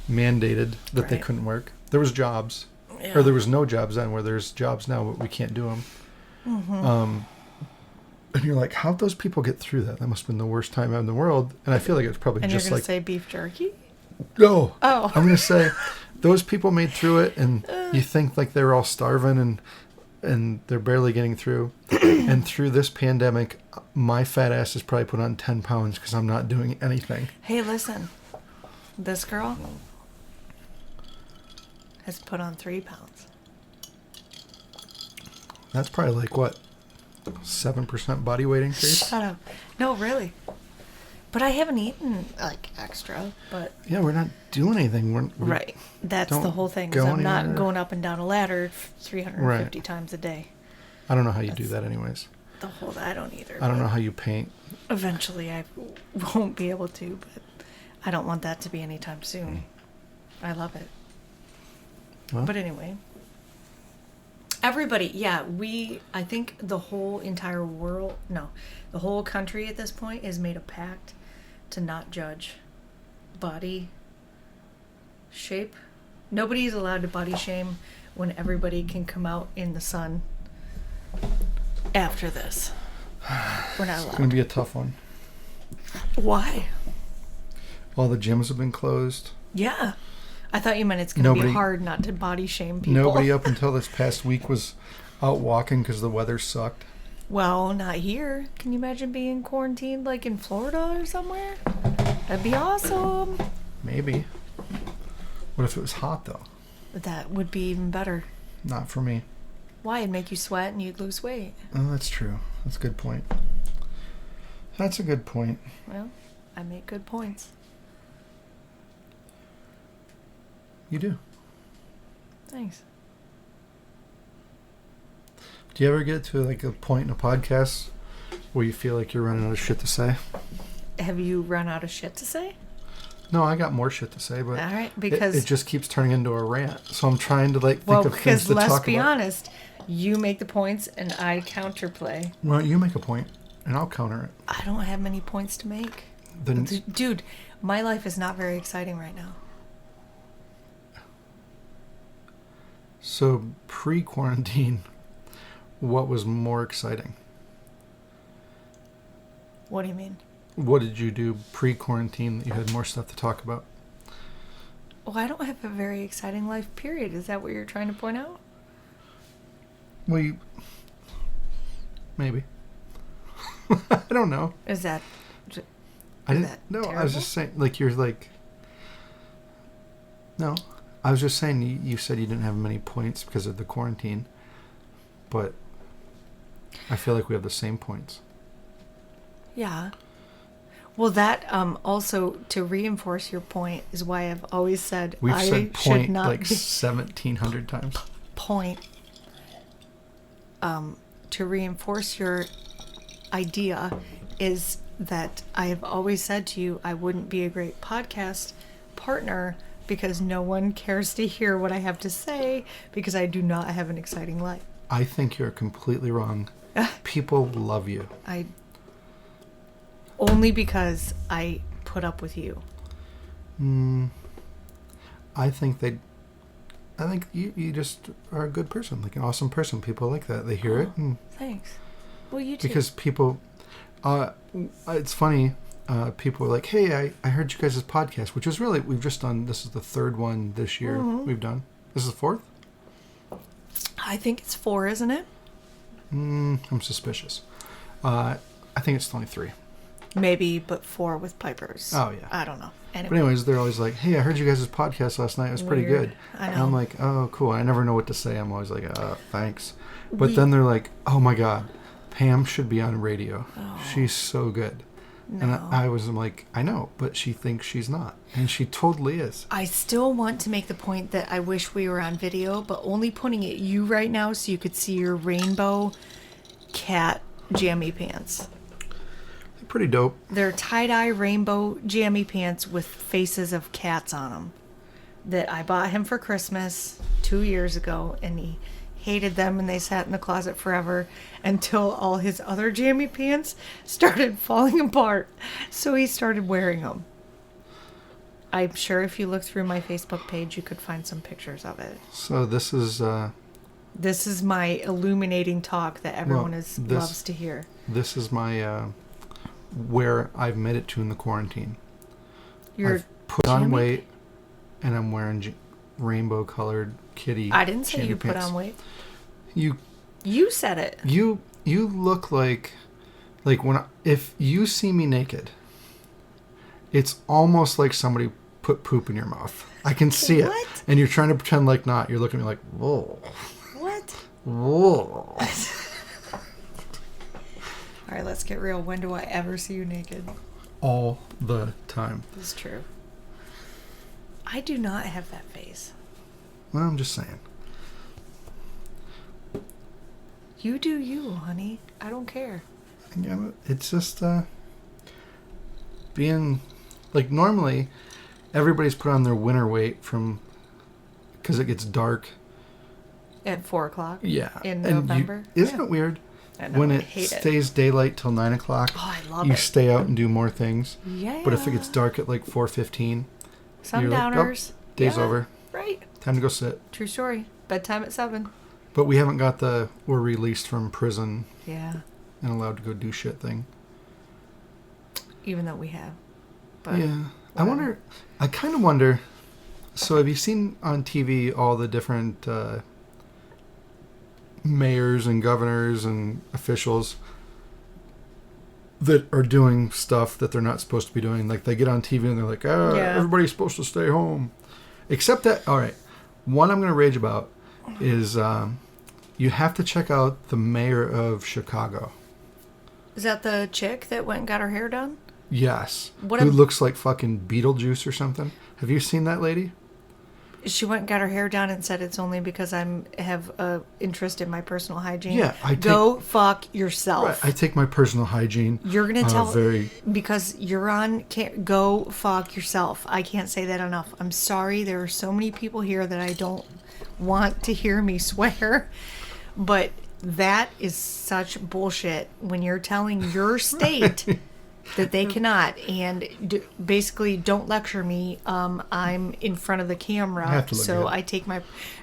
mandated that they couldn't work. There was jobs, or there was no jobs then. Where there's jobs now, but we can't do them. Mm-hmm. And you're like, how'd those people get through that? That must have been the worst time in the world. And I feel like it's probably and just you're gonna like say beef jerky. No. Oh. I'm gonna say those people made through it, and you think like they were all starving and they're barely getting through. And through this pandemic, my fat ass has probably put on 10 pounds because I'm not doing anything. Hey, listen. This girl has put on 3 pounds. That's probably like, what, 7% body weight increase? Shut up. No, really. But I haven't eaten, like, extra, but... Yeah, we're not doing anything. Right. That's the whole thing. Is I'm not going up and down a ladder 350 times a day. I don't know how you do that anyways. I don't either. I don't know how you paint. Eventually I won't be able to, but I don't want that to be anytime soon. I love it. Well. But anyway. Everybody, I think the whole entire world, the whole country at this point has made a pact to not judge body shape. Nobody's allowed to body shame when everybody can come out in the sun after this. We're not allowed. It's going to be a tough one. Why? All the gyms have been closed. Yeah. I thought you meant it's going to be hard not to body shame people. Nobody up until this past week was out walking because the weather sucked. Well, not here. Can you imagine being quarantined like in Florida or somewhere? That'd be awesome. Maybe. What if it was hot, though? That would be even better. Not for me. Why? It'd make you sweat and you'd lose weight. Oh, that's true. That's a good point. That's a good point. Well, I make good points. You do. Thanks. Do you ever get to like a point in a podcast where you feel like you're running out of shit to say? Have you run out of shit to say? No, I got more shit to say, but all right, because it just keeps turning into a rant. So I'm trying to think of things to talk about. Let's be honest, you make the points and I counterplay. Well, you make a point and I'll counter it. I don't have many points to make. Dude, my life is not very exciting right now. So pre-quarantine, what was more exciting? What do you mean? What did you do pre-quarantine that you had more stuff to talk about? Well, I don't have a very exciting life, period. Is that what you're trying to point out? Well, maybe. I don't know. Is that... I was just saying, like, you're like... No. I was just saying you said you didn't have many points because of the quarantine. But I feel like we have the same points. Yeah. Well, that also, to reinforce your point, is why I've always said we've I said should point not like be 1,700 times. Point. To reinforce your idea is that I have always said to you I wouldn't be a great podcast partner because no one cares to hear what I have to say because I do not have an exciting life. I think you're completely wrong. People love you. Only because I put up with you. I think you just are a good person, like an awesome person. People like that. They hear it. And Thanks. Well, you too. because people, it's funny. People are like, "Hey, I heard you guys' podcast," which is really we've just done. This is the third one this year we've done. This is the fourth. I think it's 4, isn't it? I'm suspicious. I think it's only 3. Maybe, but 4 with Pipers. Oh yeah. I don't know. Anyway. But anyways, they're always like, "Hey, I heard you guys' podcast last night. It was pretty Weird. good." I know. And I'm like, "Oh, cool." I never know what to say. I'm always like, "Thanks." But then they're like, "Oh my God, Pam should be on radio. She's so good." No. And I'm like, "I know, but she thinks she's not, and she totally is." I still want to make the point that I wish we were on video, but only pointing at you right now so you could see your rainbow cat jammy pants. They're pretty dope. They're tie-dye rainbow jammy pants with faces of cats on them that I bought him for Christmas 2 years ago, and he hated them and they sat in the closet forever until all his other jammy pants started falling apart. So he started wearing them. I'm sure if you look through my Facebook page, you could find some pictures of it. So this is my illuminating talk that everyone loves to hear. This is my where I've made it to in the quarantine. I've put on weight, and I'm wearing rainbow-colored kitty. I didn't say jammy you put pants. on weight. You said it. You look like if you see me naked, it's almost like somebody put poop in your mouth. I can see it. What? And you're trying to pretend like not. You're looking at me like, whoa. What? Whoa. All right, let's get real. When do I ever see you naked? All the time. It's true. I do not have that face. Well, I'm just saying. You do you, honey. I don't care. Yeah, it's just being like normally everybody's put on their winter weight because it gets dark At 4:00. Yeah, In November. Isn't it weird? I know, When I it hate stays daylight till 9 o'clock, Oh, I love you it. stay out and do more things. Yeah. But if it gets dark at like 4:15, you're like, Sundowners. day's Yeah, over. Right. Time to go sit. True story. Bedtime at 7. But we haven't got we're released from prison Yeah. and allowed to go do shit thing. Even though we have. But Yeah. I kind of wonder, so have you seen on TV all the different mayors and governors and officials that are doing stuff that they're not supposed to be doing? Like they get on TV and they're like, everybody's supposed to stay home. Except that, all right, one I'm going to rage about is you have to check out the mayor of Chicago. Is that the chick that went and got her hair done? Yes. Who looks like fucking Beetlejuice or something. Have you seen that lady? She went and got her hair done and said it's only because I have a interest in my personal hygiene. Yeah, go fuck yourself. Right, I take my personal hygiene. You're gonna tell because you're on. Go fuck yourself. I can't say that enough. I'm sorry. There are so many people here that I don't want to hear me swear, but that is such bullshit. When you're telling your state that they cannot, and basically don't lecture me. I'm in front of the camera, so I take my.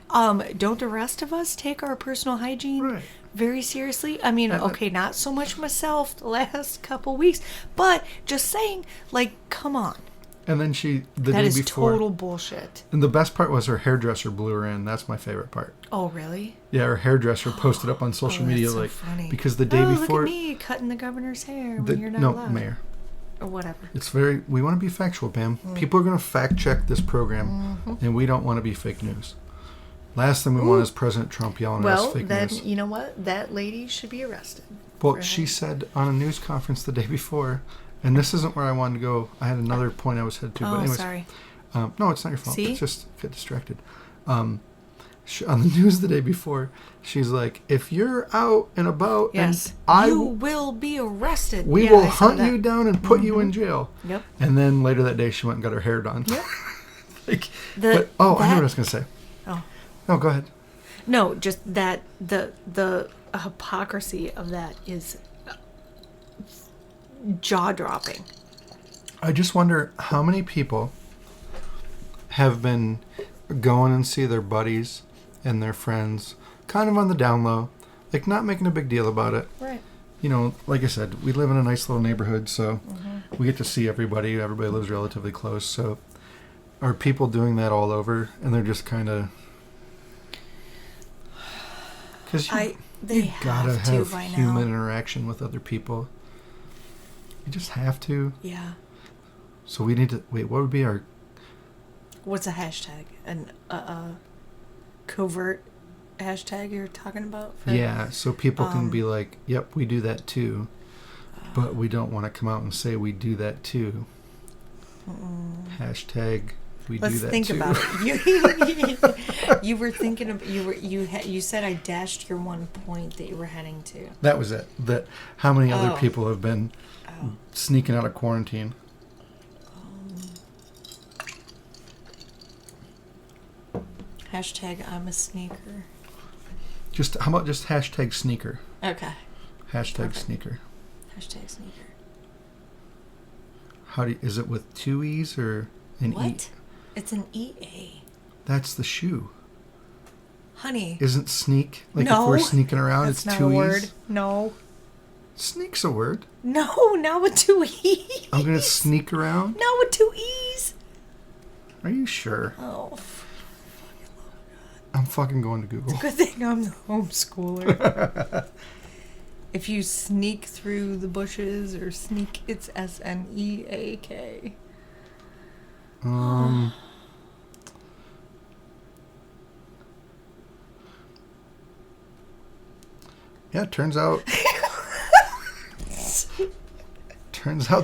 Don't the rest of us take our personal hygiene very seriously? I mean, okay, not so much myself the last couple weeks, but just saying, like, come on. And then that is total bullshit. And the best part was her hairdresser blew her in. That's my favorite part. Oh, really? Yeah, her hairdresser posted up on social media so like funny. Because the day before. Look at me cutting the governor's hair when you're not allowed. Mayor. Or whatever. We want to be factual, Pam. People are going to fact check this program, and we don't want to be fake news. Last thing we want is President Trump yelling at us fake news. Well, you know what? That lady should be arrested. Well, she said on a news conference the day before, and this isn't where I wanted to go. I had another point I was headed to. But anyways, sorry. No, it's not your fault. See? It's just get distracted. on the news the day before, she's like, if you're out and about, Yes. and You will be arrested. we Yeah, will I saw hunt that. you down and put you in jail. Yep. And then later that day, she went and got her hair done. Yep. Like, The- I know what that- I was going to say. Oh. No, go ahead. No, just that the hypocrisy of that is jaw-dropping. I just wonder how many people have been going and see their buddies and their friends kind of on the down low, like not making a big deal about it. Right. You know, like I said, we live in a nice little neighborhood, so we get to see everybody. Everybody lives relatively close, so are people doing that all over? And they're just kind of... Because They you gotta have to have by human now. interaction with other people. You just have to. Yeah. So we need to... Wait, what would be our... What's a hashtag? An covert hashtag you're talking about? Yeah, so people can be like, yep, we do that too. But we don't want to come out and say we do that too. Hashtag we Let's do that think too. about it. You were thinking of you said I dashed your one point that you were heading to. That was it. That how many other Oh. people have been sneaking out of quarantine? Hashtag I'm a sneaker. Just how about just hashtag sneaker? Okay. Hashtag Perfect. sneaker. Hashtag sneaker. How do you, is it with two E's or an E? What? It's an EA. That's the shoe. Honey. Isn't sneak like No, if we're sneaking around? That's It's not two a word. E's. No. Sneak's a word. No, not with two E's. I'm gonna sneak around. Not with two E's. Are you sure? Oh, I'm fucking going to Google. good thing I'm the homeschooler. If you sneak through the bushes or sneak, it's SNEAK. Yeah, turns out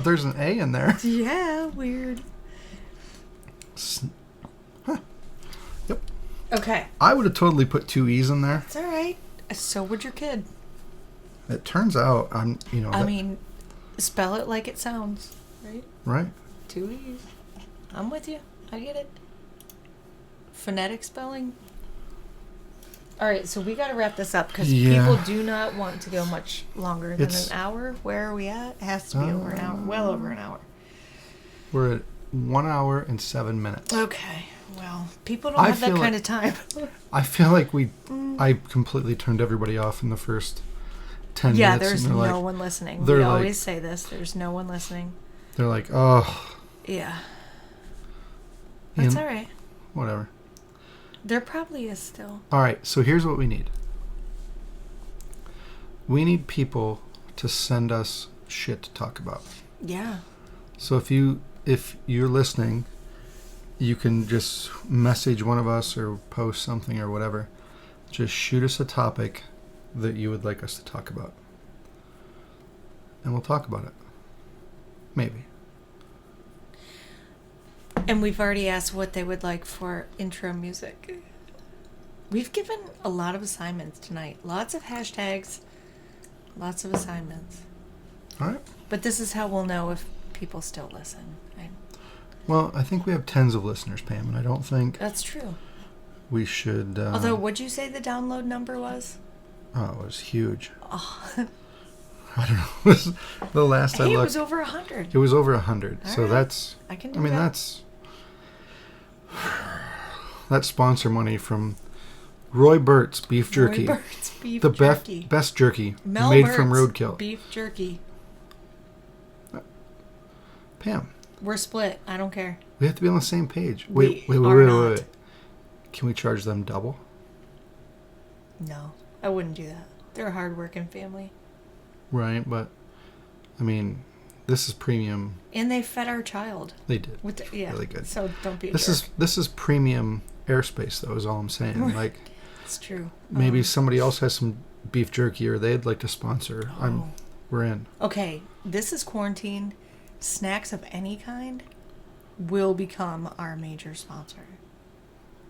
there's an A in there. Yeah, weird. Yep. Okay. I would have totally put two E's in there. It's all right. So would your kid. It turns out I mean, spell it like it sounds, right? right. Two E's. I'm with you. I get it. Phonetic spelling. All right, so we got to wrap this up because Yeah. people do not want to go much longer than It's- an hour. Where are we at? It has to be over an hour. Well over an hour. We're at 1 hour and 7 minutes. Okay. Well, people don't I have that feel kind like- of time. I feel like I completely turned everybody off in the first 10 Yeah, minutes. there's and no they're like, one listening. they're We like- always say this. There's no one listening. They're like, oh, Yeah. That's Ian, all right. whatever. There probably is still. All right, so here's what we need. We need people to send us shit to talk about. Yeah. So if you're listening, you can just message one of us or post something or whatever. Just shoot us a topic that you would like us to talk about. And we'll talk about it. Maybe. And we've already asked what they would like for intro music. We've given a lot of assignments tonight. Lots of hashtags. Lots of assignments. All right. But this is how we'll know if people still listen. Right? Well, I think we have tens of listeners, Pam, and I don't think That's true. we should... Although, what'd you say the download number was? Oh, it was huge. Oh. I don't know. It was the last I Hey, it looked. was over 100. It was over 100. All So right. that's... I can do I mean, that. that's sponsor money from Roy Burt's Beef Jerky. Roy Bird's beef The jerky. best jerky Mel made Burt's from roadkill. Beef jerky. Pam, We're split. I don't care. we have to be on the same page. We Wait. are not. Can we charge them double? No, I wouldn't do that. They're a hardworking family. Right, but I mean, this is premium. And they fed our child. They did. With the, yeah. Really good. So don't be a This jerk. is premium airspace, though. Is all I'm saying. Like It's true. maybe somebody else has some beef jerky, or they'd like to sponsor. Oh. We're in. Okay, this is quarantine. Snacks of any kind will become our major sponsor.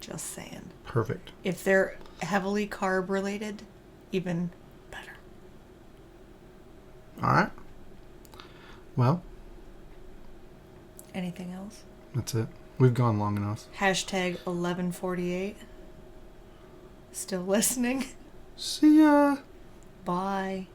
Just saying. Perfect. If they're heavily carb related, even better. All right. Well. Anything else? That's it. We've gone long enough. Hashtag 1148. Still listening? See ya. Bye.